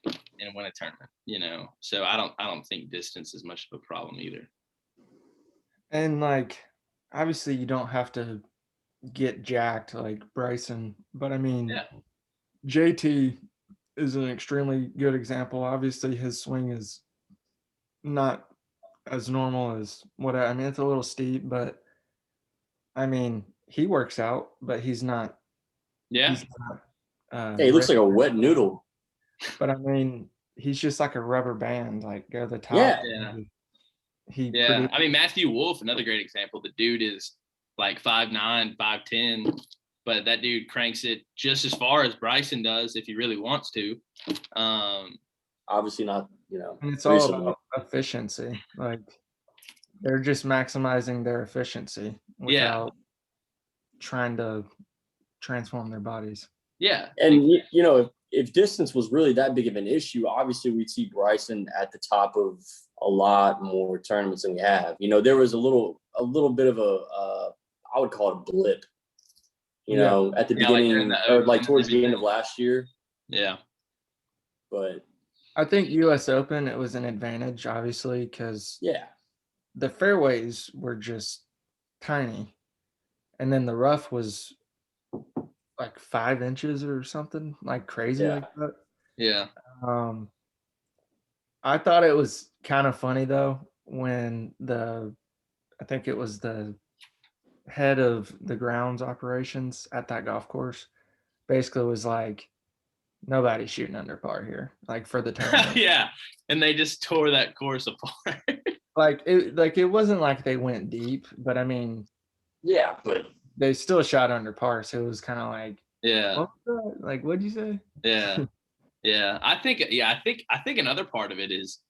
[SPEAKER 1] win a tournament, so I don't think distance is much of a problem either.
[SPEAKER 2] And like, obviously you don't have to get jacked like Bryson, but I mean,
[SPEAKER 1] Yeah.
[SPEAKER 2] JT is an extremely good example. Obviously his swing is not as normal as I mean, it's a little steep, but I mean, he works out, but he's not.
[SPEAKER 1] Yeah.
[SPEAKER 2] He's not.
[SPEAKER 3] Hey, he looks like a wet noodle.
[SPEAKER 2] But I mean, he's just like a rubber band. Like go to the top.
[SPEAKER 1] Yeah.
[SPEAKER 2] Yeah.
[SPEAKER 1] I mean, Matthew Wolf, another great example. The dude is like 5'9", 5'10", but that dude cranks it just as far as Bryson does if he really wants to.
[SPEAKER 3] Obviously not,
[SPEAKER 2] And it's all about efficiency. Like they're just maximizing their efficiency without trying to transform their bodies.
[SPEAKER 1] Yeah.
[SPEAKER 3] And if distance was really that big of an issue, obviously we'd see Bryson at the top of a lot more tournaments than we have. There was a little bit of I would call it a blip, at the beginning or like towards the end of last year.
[SPEAKER 1] Yeah.
[SPEAKER 3] But
[SPEAKER 2] I think US Open, it was an advantage, obviously, because the fairways were just tiny. And then the rough was like 5 inches or something, like crazy like that.
[SPEAKER 1] Yeah.
[SPEAKER 2] I thought it was kind of funny though when I think it was the head of the grounds operations at that golf course basically was like, nobody's shooting under par here, like for the tournament.
[SPEAKER 1] Yeah, and they just tore that course apart.
[SPEAKER 2] Like it wasn't like they went deep, but I mean,
[SPEAKER 3] but
[SPEAKER 2] they still shot under par, so it was kind of like,
[SPEAKER 1] yeah,
[SPEAKER 2] like what'd you say?
[SPEAKER 1] Yeah. I think another part of it is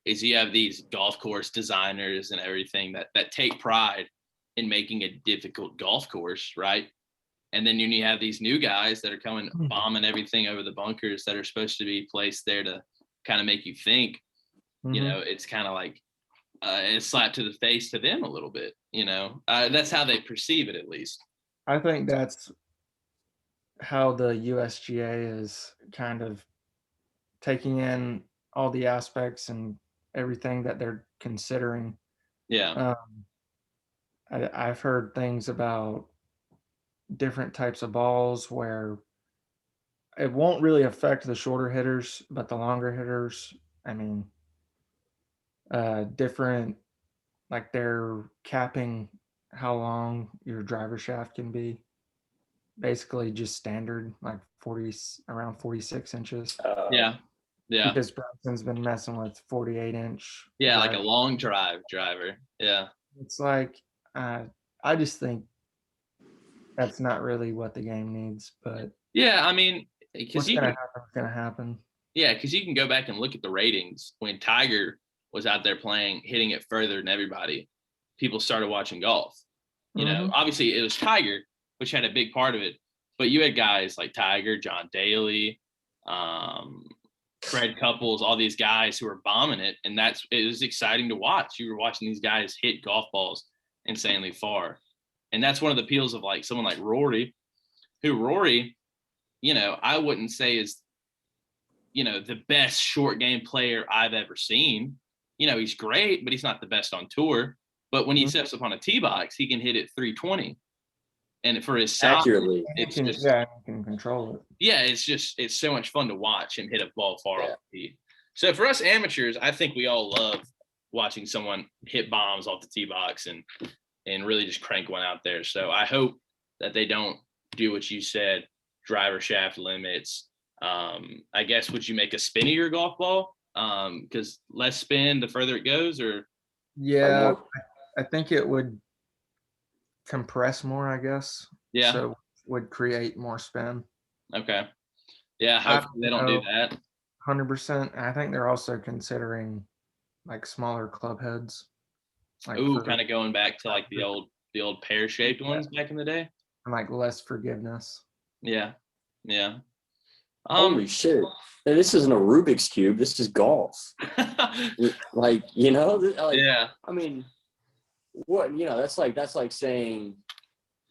[SPEAKER 1] you have these golf course designers and everything that take pride in making a difficult golf course, right? And then you have these new guys that are coming bombing everything over the bunkers that are supposed to be placed there to kind of make you think. It's kind of like a slap to the face to them a little bit. That's how they perceive it, at least.
[SPEAKER 2] I think that's how the USGA is kind of taking in all the aspects and everything that they're considering.
[SPEAKER 1] Yeah.
[SPEAKER 2] I've heard things about different types of balls where it won't really affect the shorter hitters, but the longer hitters, I mean, different, like they're capping how long your driver shaft can be. Basically just standard, like around 46 inches.
[SPEAKER 1] Yeah.
[SPEAKER 2] Because Bryson's been messing with 48-inch.
[SPEAKER 1] Yeah, like a long driver. Yeah.
[SPEAKER 2] It's like, I just think that's not really what the game needs, but
[SPEAKER 1] yeah, I mean,
[SPEAKER 2] what's gonna happen.
[SPEAKER 1] Yeah, because you can go back and look at the ratings when Tiger was out there playing, hitting it further than everybody. People started watching golf. Obviously it was Tiger, which had a big part of it, but you had guys like Tiger, John Daly, Fred Couples, all these guys who were bombing it, and it was exciting to watch. You were watching these guys hit golf balls insanely far. And that's one of the appeals of like someone like Rory, I wouldn't say is, the best short game player I've ever seen. He's great, but he's not the best on tour. But when he steps up on a tee box, he can hit it 320. And for his size,
[SPEAKER 3] accurately,
[SPEAKER 2] he can control it.
[SPEAKER 1] Yeah, it's so much fun to watch him hit a ball far off the tee. So for us amateurs, I think we all love watching someone hit bombs off the tee box and really just crank one out there. So I hope that they don't do what you said, driver shaft limits. I guess, would you make a spinnier golf ball? Because less spin, the further it goes, or?
[SPEAKER 2] Yeah, I think it would compress more, I guess.
[SPEAKER 1] Yeah.
[SPEAKER 2] So would create more spin.
[SPEAKER 1] Okay. Yeah, hopefully they don't do that.
[SPEAKER 2] 100%. I think they're also considering like smaller club heads. Like
[SPEAKER 1] Ooh, kind of going back to like the old pear-shaped ones back in the day.
[SPEAKER 2] and like less forgiveness.
[SPEAKER 1] Yeah.
[SPEAKER 3] Holy shit. This isn't a Rubik's Cube. This is golf. Like,
[SPEAKER 1] yeah.
[SPEAKER 3] I mean, what, that's like saying,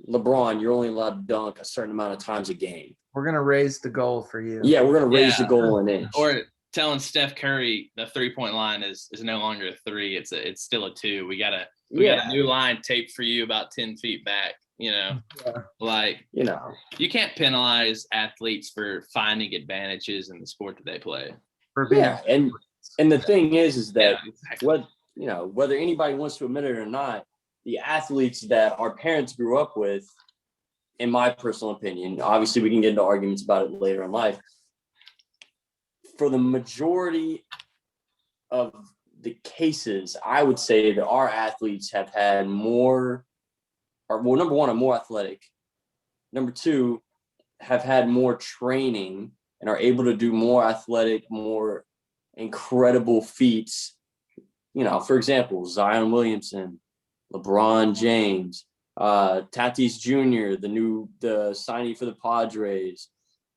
[SPEAKER 3] LeBron, you're only allowed to dunk a certain amount of times a game.
[SPEAKER 2] We're going to raise the goal for you.
[SPEAKER 3] Yeah, we're going to raise the goal an inch.
[SPEAKER 1] Or telling Steph Curry the 3-point line is no longer a 3. It's still a 2. We got a new line taped for you about 10 feet back. Like, you can't penalize athletes for finding advantages in the sport that they play.
[SPEAKER 3] Yeah, and the thing is that whether anybody wants to admit it or not, the athletes that our parents grew up with, in my personal opinion, obviously we can get into arguments about it later in life, for the majority of the cases, I would say that our athletes have had number one, are more athletic. Number two, have had more training and are able to do more athletic, more incredible feats. For example, Zion Williamson, LeBron James, Tatis Jr., the signee for the Padres,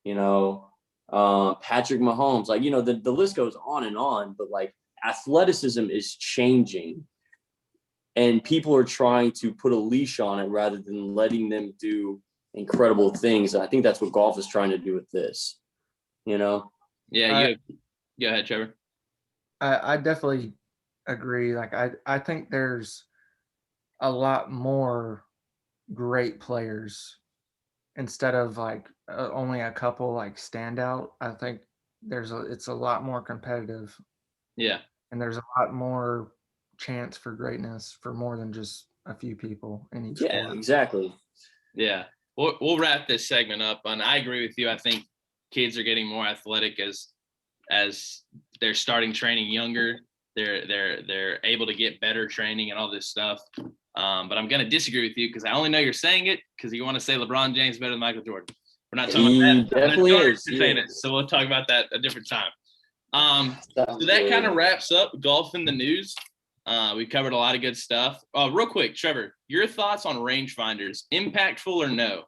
[SPEAKER 3] Patrick Mahomes, like, the list goes on, but like athleticism is changing and people are trying to put a leash on it rather than letting them do incredible things. And I think that's what golf is trying to do with this,
[SPEAKER 1] Yeah. Go ahead, Trevor.
[SPEAKER 2] I definitely agree. Like, I think there's a lot more great players instead of like only a couple like stand out. I think it's a lot more competitive.
[SPEAKER 1] Yeah.
[SPEAKER 2] And there's a lot more chance for greatness for more than just a few people in each
[SPEAKER 3] sport. Yeah, exactly.
[SPEAKER 1] Yeah. We'll wrap this segment up. And I agree with you. I think kids are getting more athletic as they're starting training younger. They're able to get better training and all this stuff. But I'm going to disagree with you because I only know you're saying it because you want to say LeBron James is better than Michael Jordan. We're not talking about that.
[SPEAKER 3] Definitely is.
[SPEAKER 1] Saying it, so we'll talk about that a different time. So that kind of wraps up golf in the news. We covered a lot of good stuff. Real quick, Trevor, your thoughts on rangefinders, impactful or no?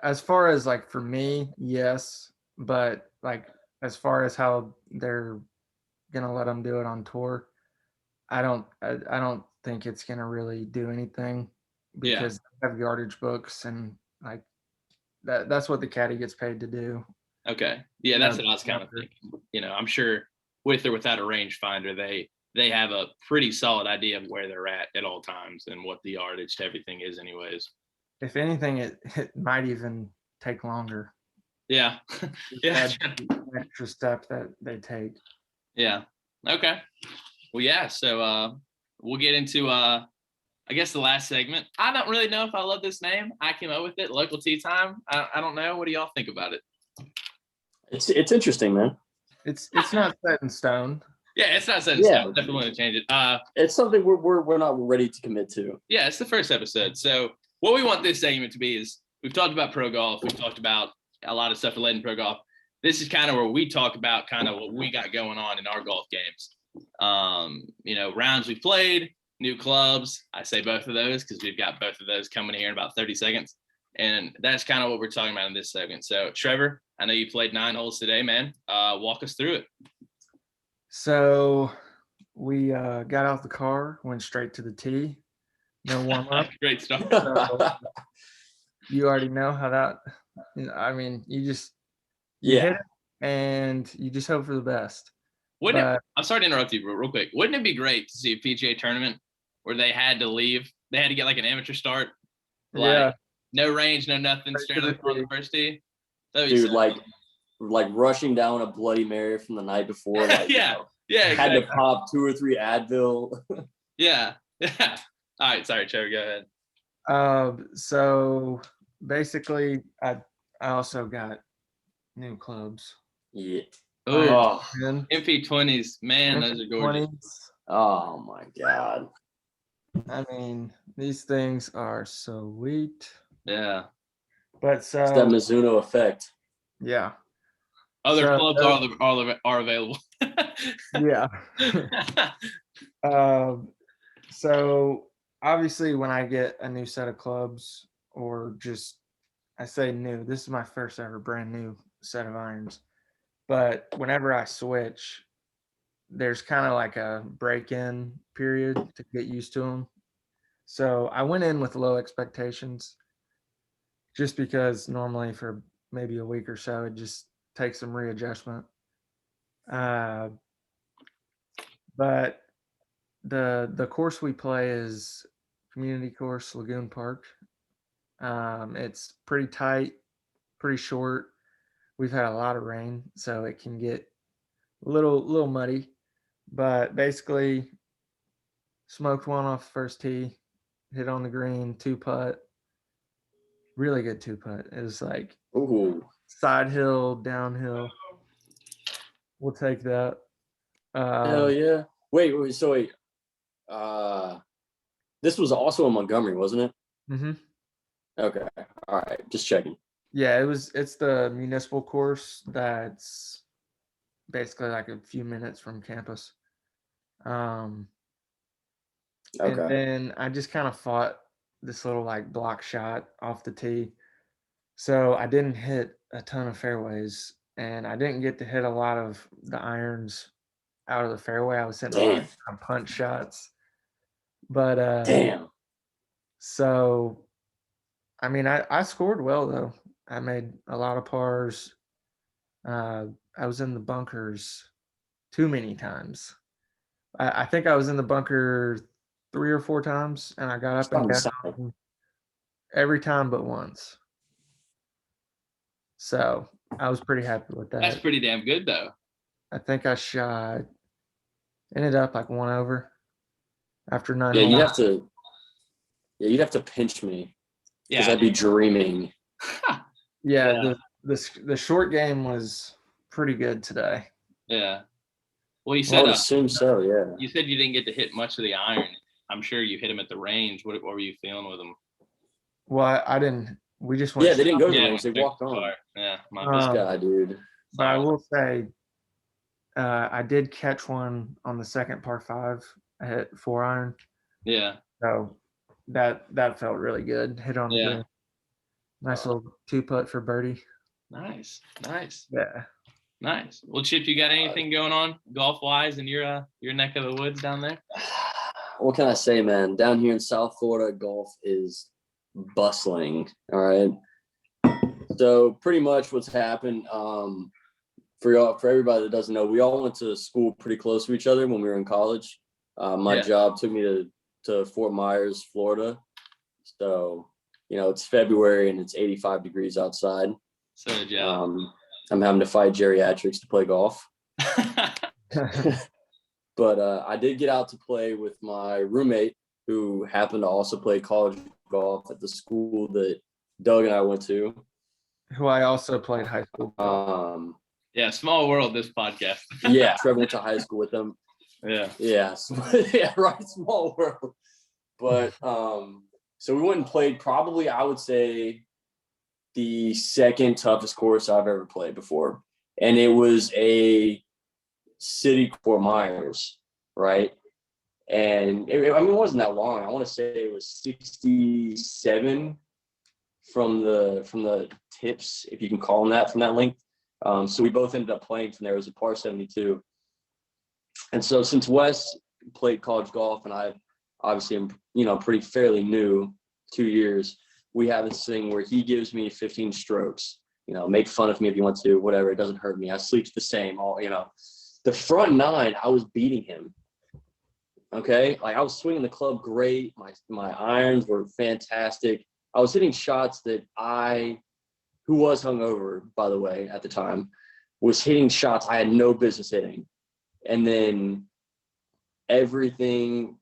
[SPEAKER 2] As far as like for me, yes, but like as far as how they're gonna let them do it on tour, I don't think it's gonna really do anything because they have yardage books and like that's what the caddy gets paid to do.
[SPEAKER 1] Okay. Yeah, that's what I was kind of thinking. I'm sure with or without a rangefinder, they have a pretty solid idea of where they're at all times and what the yardage to everything is anyways.
[SPEAKER 2] If anything, it might even take longer.
[SPEAKER 1] Yeah. Yeah.
[SPEAKER 2] Extra step that they take.
[SPEAKER 1] Yeah. Okay. Well, yeah. So we'll get into I guess the last segment. I don't really know if I love this name. I came up with it. Local Tea Time. I don't know. What do y'all think about it?
[SPEAKER 3] It's interesting, man.
[SPEAKER 2] It's not set in stone.
[SPEAKER 1] Yeah, it's not set in stone. Definitely want to change it.
[SPEAKER 3] It's something we're not ready to commit to.
[SPEAKER 1] Yeah, it's the first episode. So what we want this segment to be is we've talked about pro golf. We've talked about a lot of stuff related to pro golf. This is kind of where we talk about kind of what we got going on in our golf games. Rounds we've played, new clubs. I say both of those because we've got both of those coming here in about 30 seconds. And that's kind of what we're talking about in this segment. So, Trevor, I know you played 9 holes today, man. Walk us through it.
[SPEAKER 2] So we got out the car, went straight to the tee. No warm up.
[SPEAKER 1] Great start.
[SPEAKER 2] So, you already know how that. I mean, you just hit it and you just hope for the best.
[SPEAKER 1] I'm sorry to interrupt you real quick. Wouldn't it be great to see a PGA tournament where they had to leave? They had to get like an amateur start. No range, no nothing. Straight up on the first tee.
[SPEAKER 3] Dude, like rushing down a Bloody Mary from the night before. Like,
[SPEAKER 1] exactly.
[SPEAKER 3] Had to pop 2 or 3 Advil.
[SPEAKER 1] Yeah. All right, sorry, Trevor, go ahead.
[SPEAKER 2] So basically, I also got new clubs.
[SPEAKER 3] Yeah.
[SPEAKER 1] Oh, MP20s, man, those are gorgeous.
[SPEAKER 3] Oh my God.
[SPEAKER 2] I mean, these things are sweet.
[SPEAKER 1] Yeah.
[SPEAKER 2] But
[SPEAKER 3] It's that
[SPEAKER 2] so
[SPEAKER 3] Mizuno effect.
[SPEAKER 2] yeah.
[SPEAKER 1] Other
[SPEAKER 2] So
[SPEAKER 1] clubs are available.
[SPEAKER 2] yeah. So obviously when I get a new set of clubs, or just, I say new, this is my first ever brand new set of irons. But whenever I switch, there's kind of like a break-in period to get used to them. So I went in with low expectations, just because normally for maybe a week or so, it just takes some readjustment. Uh, but the course we play is community course, Lagoon Park. It's pretty tight, pretty short. We've had a lot of rain, so it can get a little muddy. But basically, smoked one off the first tee, hit on the green, two putt, really good two putt. It was like
[SPEAKER 3] Ooh.
[SPEAKER 2] side hill, downhill. We'll take that.
[SPEAKER 3] Hell yeah. Wait. So wait. This was also in Montgomery, wasn't it?
[SPEAKER 2] Mm-hmm.
[SPEAKER 3] Okay. All right. Just checking.
[SPEAKER 2] Yeah, it's the municipal course that's basically like a few minutes from campus. And
[SPEAKER 3] Okay.
[SPEAKER 2] then I just kind of fought this little like block shot off the tee. So I didn't hit a ton of fairways, and I didn't get to hit a lot of the irons out of the fairway. I was hitting a lot
[SPEAKER 3] Damn.
[SPEAKER 2] of punch shots. But
[SPEAKER 3] Damn.
[SPEAKER 2] so I mean I scored well though. I made a lot of pars. I was in the bunkers too many times. I think I was in the bunker 3 or 4 times, and I got up and down every time but once. So I was pretty happy with
[SPEAKER 1] That's
[SPEAKER 2] that.
[SPEAKER 1] pretty damn good though.
[SPEAKER 2] I think I shot, ended up like 1 over after 9
[SPEAKER 3] Yeah,
[SPEAKER 2] holes.
[SPEAKER 3] you'd have to pinch me because
[SPEAKER 1] Yeah.
[SPEAKER 3] I'd be dreaming.
[SPEAKER 2] Yeah, the short game was pretty good today.
[SPEAKER 1] Yeah. Well, you
[SPEAKER 3] I
[SPEAKER 1] said
[SPEAKER 3] would assume so. Yeah.
[SPEAKER 1] you said you didn't get to hit much of the iron. I'm sure you hit him at the range. What were you feeling with him?
[SPEAKER 2] Well, I didn't. We just went.
[SPEAKER 3] Yeah, they didn't go to the
[SPEAKER 1] Yeah,
[SPEAKER 3] range. They walked on.
[SPEAKER 1] Yeah, my
[SPEAKER 3] This
[SPEAKER 2] Um,
[SPEAKER 3] guy, dude.
[SPEAKER 2] But I will say, I did catch one on the second par five. I hit 4 iron,
[SPEAKER 1] Yeah.
[SPEAKER 2] so that felt really good. Hit on the
[SPEAKER 1] Yeah.
[SPEAKER 2] green. Nice little two putt for birdie.
[SPEAKER 1] Nice.
[SPEAKER 2] Yeah.
[SPEAKER 1] Nice. Well, Chip, you got anything going on golf wise in your neck of the woods down there?
[SPEAKER 3] What can I say, man? Down here in South Florida, golf is bustling. All right. So pretty much what's happened, for everybody that doesn't know, we all went to school pretty close to each other when we were in college. My job took me to Fort Myers, Florida. So, it's February and it's 85 degrees outside.
[SPEAKER 1] So yeah.
[SPEAKER 3] I'm having to fight geriatrics to play golf. But I did get out to play with my roommate, who happened to also play college golf at the school that Doug and I went to.
[SPEAKER 2] Who I also played high school.
[SPEAKER 1] Yeah, small world, this podcast.
[SPEAKER 3] Yeah, Trevor went to high school with them.
[SPEAKER 1] Yeah.
[SPEAKER 3] Yeah, yeah, right, small world. But so we went and played probably, I would say, the second toughest course I've ever played before. And it was a city Fort Myers, right? And it wasn't that long. I want to say it was 67 from the tips, if you can call them that, from that length. So we both ended up playing from there. It was a par 72. And so since Wes played college golf and I obviously am, pretty fairly new, 2 years, we have this thing where he gives me 15 strokes, make fun of me if you want to, whatever. It doesn't hurt me. I sleep the same. The front 9, I was beating him. Okay. Like I was swinging the club great. My irons were fantastic. I was hitting shots that who was hungover, by the way, at the time, was hitting shots I had no business hitting. And then everything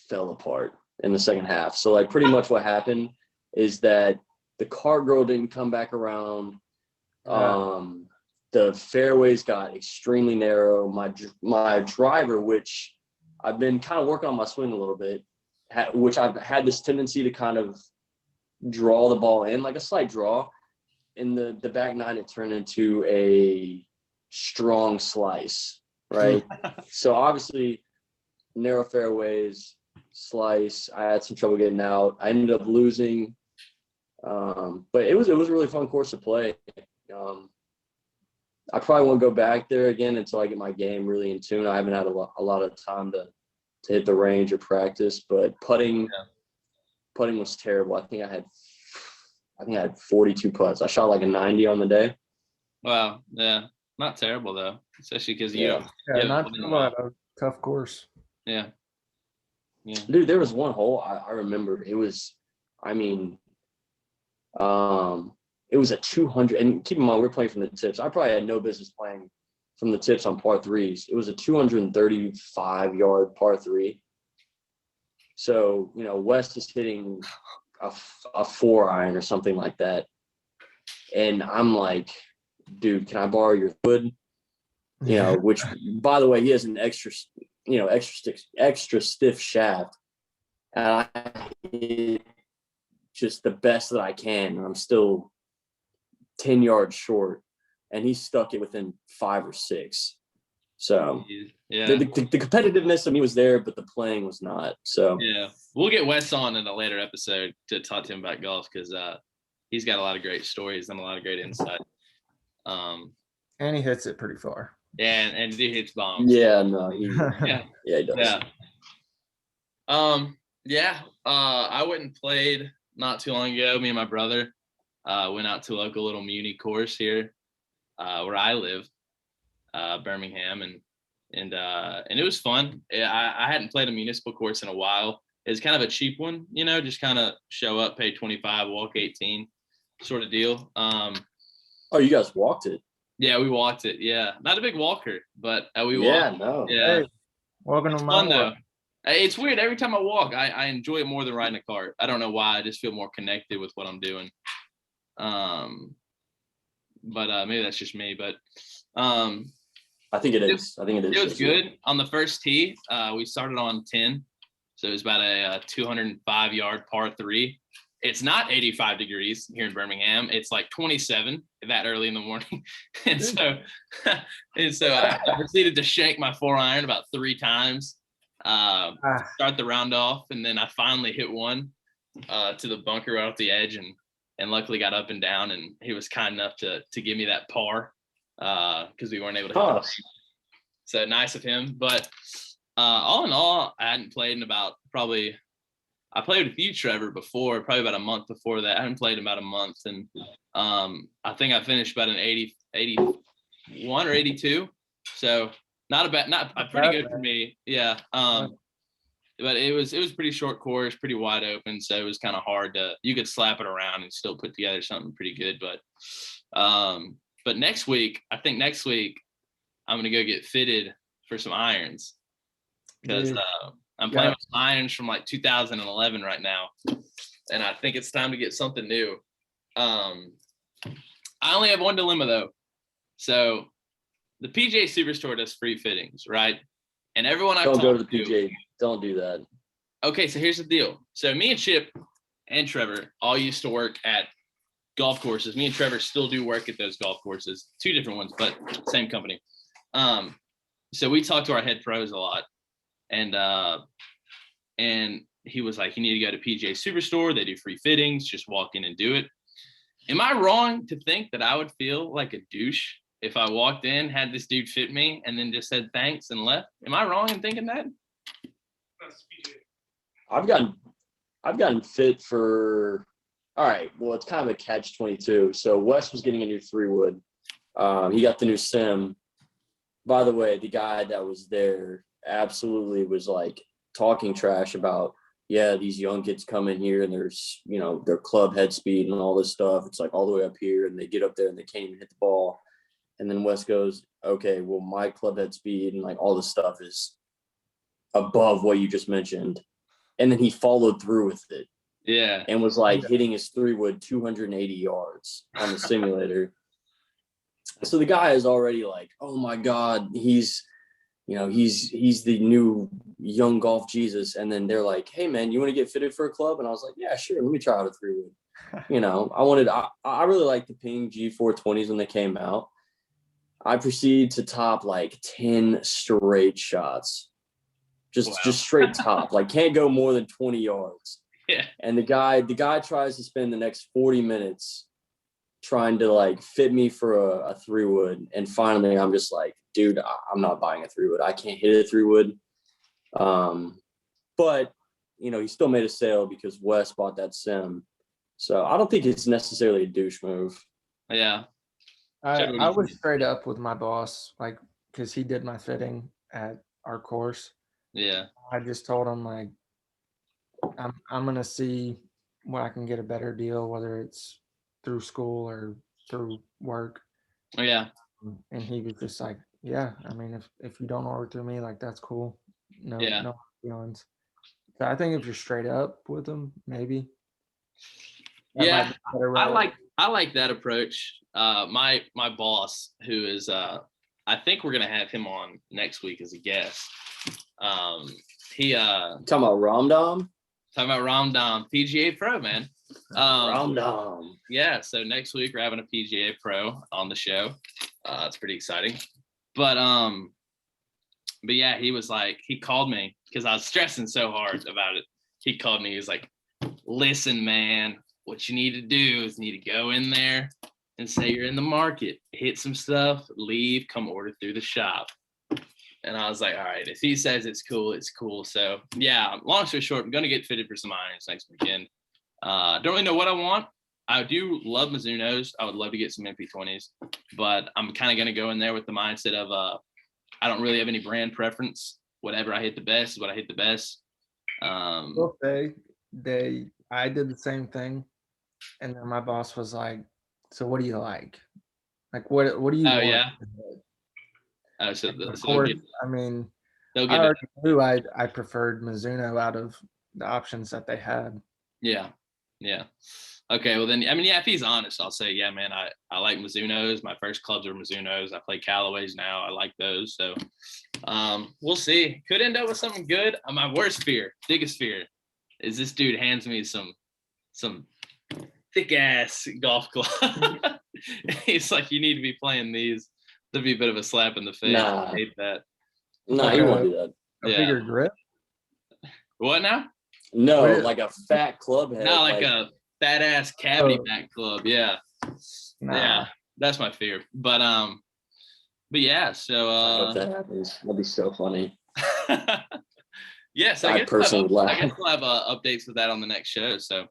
[SPEAKER 3] fell apart in the second half. So like pretty much what happened is that the car girl didn't come back around. The fairways got extremely narrow. My driver, which I've been kind of working on my swing a little bit, which I've had this tendency to kind of draw the ball in, like a slight draw. In the back nine, it turned into a strong slice, right? So obviously, narrow fairways, slice. I had some trouble getting out. I ended up losing, but it was a really fun course to play. I probably won't go back there again until I get my game really in tune. I haven't had a lot of time to hit the range or practice, but putting was terrible. I think I had 42 putts. I shot like a 90 on the day.
[SPEAKER 1] Wow. Yeah. Not terrible though, especially because
[SPEAKER 2] not too much. Tough course.
[SPEAKER 1] Yeah. Yeah.
[SPEAKER 3] Dude, there was one hole I remember. It was, it was a 200, and keep in mind we're playing from the tips. I probably had no business playing from the tips on par threes. It was a 235-yard par three. So, West is hitting a 4-iron or something like that. And I'm like, dude, can I borrow your wood? Which, by the way, he has an extra stiff shaft. And I hit just the best that I can. And I'm still 10 yards short. And he stuck it within 5 or 6. So
[SPEAKER 1] yeah,
[SPEAKER 3] the competitiveness of me was there, but the playing was not. So
[SPEAKER 1] yeah, we'll get Wes on in a later episode to talk to him about golf because he's got a lot of great stories and a lot of great insight.
[SPEAKER 2] And he hits it pretty far.
[SPEAKER 1] Yeah, and he hits bombs.
[SPEAKER 3] Yeah, no,
[SPEAKER 1] he does. Yeah. I went and played not too long ago. Me and my brother went out to a local little muni course here where I live. Birmingham, and it was fun. I hadn't played a municipal course in a while. It's kind of a cheap one, just kind of show up, pay 25, walk 18 sort of deal.
[SPEAKER 3] Oh, you guys walked it?
[SPEAKER 1] Yeah, we walked it. Yeah, not a big walker, but we walked.
[SPEAKER 3] Yeah, no.
[SPEAKER 1] Yeah,
[SPEAKER 2] hey, walking on my
[SPEAKER 1] fun though. It's weird. Every time I walk, I enjoy it more than riding a cart. I don't know why. I just feel more connected with what I'm doing. But maybe that's just me. But
[SPEAKER 3] I think it is.
[SPEAKER 1] It was good. On the first tee, we started on 10. So it was about a 205-yard par 3. It's not 85 degrees here in Birmingham. It's like 27 that early in the morning. and so I proceeded to shank my 4-iron about 3 times, start the round off. And then I finally hit one to the bunker right off the edge and luckily got up and down. And he was kind enough to give me that par. Because we weren't able to hit the range. So nice of him. But all in all, I hadn't played in about I played with you, Trevor, before, probably about a month before that. I hadn't played in about a month. And I think I finished about an 81 or 82. So not pretty good for me. Yeah. But it was pretty short course, pretty wide open. So it was kind of hard you could slap it around and still put together something pretty good. But next week, I'm going to go get fitted for some irons because I'm playing with some irons from like 2011 right now. And I think it's time to get something new. I only have one dilemma though. So the PGA Superstore does free fittings, right? And everyone I've
[SPEAKER 3] don't
[SPEAKER 1] talked
[SPEAKER 3] go to the
[SPEAKER 1] to,
[SPEAKER 3] PGA. Don't do that.
[SPEAKER 1] Okay, so here's the deal. So me and Chip and Trevor all used to work at golf courses. Me and Trevor still do work at those golf courses, 2 different ones, but same company. So we talk to our head pros a lot, and he was like, "You need to go to PGA Superstore. They do free fittings. Just walk in and do it." Am I wrong to think that I would feel like a douche if I walked in, had this dude fit me, and then just said thanks and left? Am I wrong in thinking that?
[SPEAKER 3] I've gotten fit for. All right, well, it's kind of a catch-22. So Wes was getting a new 3-wood. He got the new sim. By the way, the guy that was there absolutely was like talking trash about, yeah, these young kids come in here and there's, their club head speed and all this stuff. It's like all the way up here and they get up there and they can't even hit the ball. And then Wes goes, okay, well, my club head speed and like all this stuff is above what you just mentioned. And then he followed through with it.
[SPEAKER 1] Yeah.
[SPEAKER 3] And was like hitting his 3-wood 280 yards on the simulator. So the guy is already like, oh my God, he's the new young golf Jesus. And then they're like, hey man, you want to get fitted for a club? And I was like, yeah, sure. Let me try out a 3-wood. You know, I really liked the Ping G420s when they came out. I proceeded to top like 10 straight shots. Just straight top. Like can't go more than 20 yards.
[SPEAKER 1] Yeah.
[SPEAKER 3] And the guy tries to spend the next 40 minutes trying to like fit me for a 3-wood. And finally I'm just like, dude, I'm not buying a 3-wood. I can't hit a 3-wood. But you know, he still made a sale because Wes bought that sim. So I don't think it's necessarily a douche move.
[SPEAKER 1] Yeah.
[SPEAKER 2] I was straight up with my boss, like, because he did my fitting at our course.
[SPEAKER 1] Yeah.
[SPEAKER 2] I just told him like, I'm gonna see where I can get a better deal, whether it's through school or through work.
[SPEAKER 1] Oh, yeah.
[SPEAKER 2] And he was just like, yeah, I mean, if you don't order through me, like that's cool. No feelings. So I think if you're straight up with them, maybe.
[SPEAKER 1] Yeah, I like that approach. My boss, who is I think we're gonna have him on next week as a guest. He
[SPEAKER 3] talking about Ramdam?
[SPEAKER 1] Talking about Ramdam, PGA Pro, man.
[SPEAKER 3] Ramdam.
[SPEAKER 1] Yeah, so next week we're having a PGA Pro on the show. It's pretty exciting. But yeah, he was like, he called me because I was stressing so hard about it. He called me, he was like, listen, man, what you need to do is you need to go in there and say you're in the market, hit some stuff, leave, come order through the shop. And I was like, all right, if he says it's cool, it's cool. So yeah, long story short, I'm going to get fitted for some irons next weekend. Don't really know what I want. I do love Mizunos. I would love to get some MP20s, but I'm kind of going to go in there with the mindset of I don't really have any brand preference. Whatever I hit the best is what I hit the best.
[SPEAKER 2] I did the same thing, and then my boss was like, "So what do you like? Like what do you want?"
[SPEAKER 1] Yeah.
[SPEAKER 2] Of course, I mean, I already knew I preferred Mizuno out of the options that they had.
[SPEAKER 1] Yeah. Okay, well then, I mean, yeah, if he's honest, I'll say, yeah, man, I like Mizunos. My first clubs are Mizunos. I play Callaways now. I like those. So we'll see. Could end up with something good. My worst fear, biggest fear, is this dude hands me some thick ass golf club. He's like, you need to be playing these. That'd be a bit of a slap in the face.
[SPEAKER 3] Nah.
[SPEAKER 1] I hate that.
[SPEAKER 3] No, he won't do that.
[SPEAKER 2] A bigger grip?
[SPEAKER 1] What now?
[SPEAKER 3] No, like a fat club head.
[SPEAKER 1] No, like a fat ass cavity back club. Yeah.
[SPEAKER 2] Nah.
[SPEAKER 1] Yeah. That's my fear. But yeah, so
[SPEAKER 3] I hope that happens. That'd be so funny.
[SPEAKER 1] Yes,
[SPEAKER 3] I personally would laugh.
[SPEAKER 1] I guess we'll have updates with that on the next show. So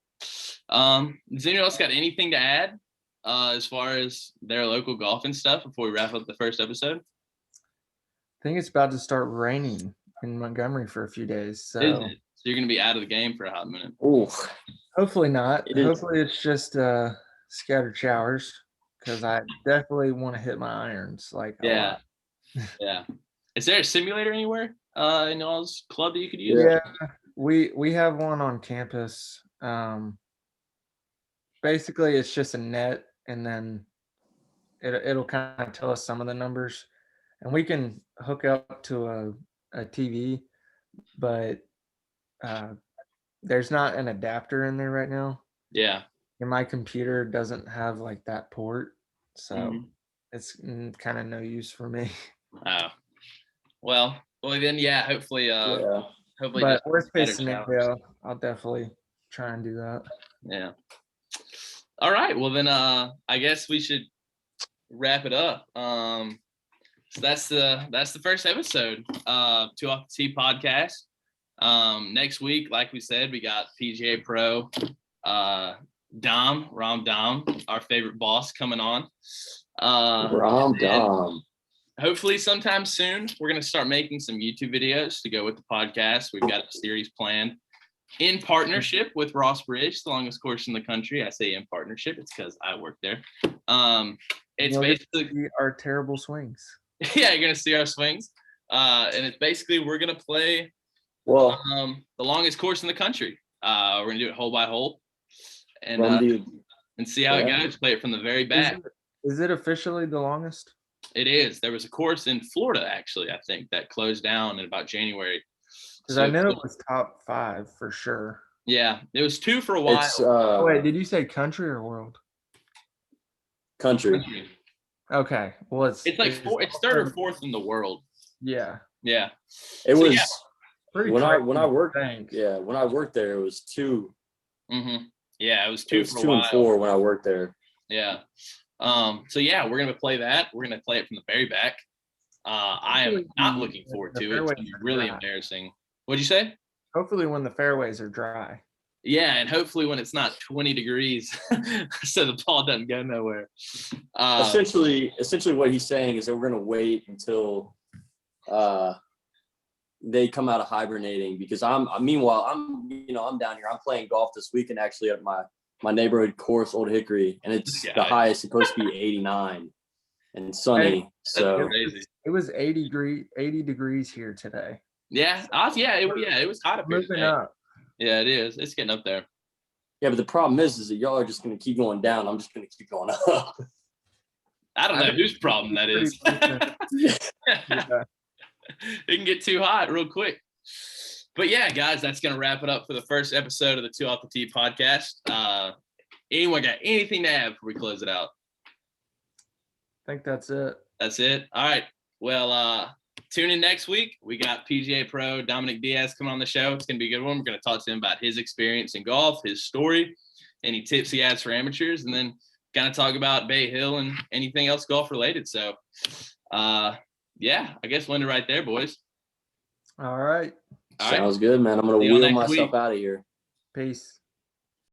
[SPEAKER 1] does anyone else got anything to add as far as their local golf and stuff before we wrap up the first episode?
[SPEAKER 2] I think it's about to start raining in Montgomery for a few days. So
[SPEAKER 1] is it? So you're gonna be out of the game for a hot minute.
[SPEAKER 3] Ooh.
[SPEAKER 2] Hopefully not. Hopefully it's just scattered showers, because I definitely want to hit my irons like a lot.
[SPEAKER 1] Yeah. Is there a simulator anywhere in y'all's club that you could use?
[SPEAKER 2] Yeah, we have one on campus. Basically it's just a net, and then it'll kind of tell us some of the numbers, and we can hook up to a TV, but there's not an adapter in there right now.
[SPEAKER 1] Yeah.
[SPEAKER 2] And my computer doesn't have like that port, so it's kind of no use for me.
[SPEAKER 1] Oh, well then, yeah. Hopefully, hopefully.
[SPEAKER 2] But worst case scenario, I'll definitely try and do that.
[SPEAKER 1] Yeah. All right. Well then, I guess we should wrap it up. So that's the first episode Two Off the Tee podcast. Next week, like we said, we got PGA Pro Ram Dom, our favorite boss, coming on.
[SPEAKER 3] Ram Dom.
[SPEAKER 1] Hopefully sometime soon we're going to start making some YouTube videos to go with the podcast. We've got a series planned in partnership with Ross Bridge, the longest course in the country. I say in partnership, it's because I work there. It's basically
[SPEAKER 2] our terrible swings.
[SPEAKER 1] Yeah, you're going to see our swings. And it's basically, we're going to play the longest course in the country. We're going to do it hole by hole and see how it goes. Play it from the very back.
[SPEAKER 2] Is it officially the longest?
[SPEAKER 1] It is. There was a course in Florida, actually, I think, that closed down in about January.
[SPEAKER 2] Because I know it was top 5 for sure.
[SPEAKER 1] Yeah, it was 2 for a while.
[SPEAKER 3] It's
[SPEAKER 2] Wait, did you say country or world?
[SPEAKER 3] country.
[SPEAKER 2] Okay. Well,
[SPEAKER 1] It's like it's 3rd or 4th in the world.
[SPEAKER 2] Yeah.
[SPEAKER 1] Yeah.
[SPEAKER 3] It
[SPEAKER 1] So,
[SPEAKER 3] was
[SPEAKER 1] yeah.
[SPEAKER 2] Pretty
[SPEAKER 3] when I
[SPEAKER 2] crazy,
[SPEAKER 3] worked.
[SPEAKER 2] thanks.
[SPEAKER 3] Yeah, when I worked there, it was 2.
[SPEAKER 1] Mm-hmm. Yeah, it was
[SPEAKER 3] It
[SPEAKER 1] 2
[SPEAKER 3] was
[SPEAKER 1] for a
[SPEAKER 3] 2
[SPEAKER 1] while.
[SPEAKER 3] and 4 when I worked there.
[SPEAKER 1] Yeah. So yeah, we're gonna play that. We're gonna play it from the very back. I am not looking forward to it. It's gonna be really embarrassing. What'd you say?
[SPEAKER 2] Hopefully when the fairways are dry.
[SPEAKER 1] Yeah, and hopefully when it's not 20 degrees, so the ball doesn't go nowhere.
[SPEAKER 3] Essentially, what he's saying is that we're gonna wait until they come out of hibernating, because meanwhile I'm down here. I'm playing golf this weekend actually at my neighborhood course, Old Hickory, and it's the highest supposed to be 89 and sunny.
[SPEAKER 2] Hey,
[SPEAKER 3] so
[SPEAKER 1] crazy.
[SPEAKER 2] It was 80 degrees here today.
[SPEAKER 1] Yeah, it was hot up here
[SPEAKER 2] Moving
[SPEAKER 1] today.
[SPEAKER 2] up.
[SPEAKER 1] Yeah, it is. It's getting up there.
[SPEAKER 3] yeah, but the problem is that y'all are just gonna keep going down. I'm just gonna keep going up.
[SPEAKER 1] I don't know whose problem that is.
[SPEAKER 2] Yeah.
[SPEAKER 1] It can get too hot real quick. But yeah, guys, that's going to wrap it up for the first episode of the 2 Off the Tee podcast. Anyone got anything to add before we close it out?
[SPEAKER 2] I think that's it.
[SPEAKER 1] That's it. All right. Well, tune in next week. We got PGA Pro Dominic Diaz coming on the show. It's going to be a good one. We're going to talk to him about his experience in golf, his story, any tips he has for amateurs, and then kind of talk about Bay Hill and anything else golf related. So, yeah, I guess we'll end it right there, boys.
[SPEAKER 2] All right.
[SPEAKER 3] Sounds good, man. I'm gonna
[SPEAKER 1] See y'all
[SPEAKER 3] wheel
[SPEAKER 1] next
[SPEAKER 3] myself
[SPEAKER 1] week.
[SPEAKER 3] out of here.
[SPEAKER 2] Peace.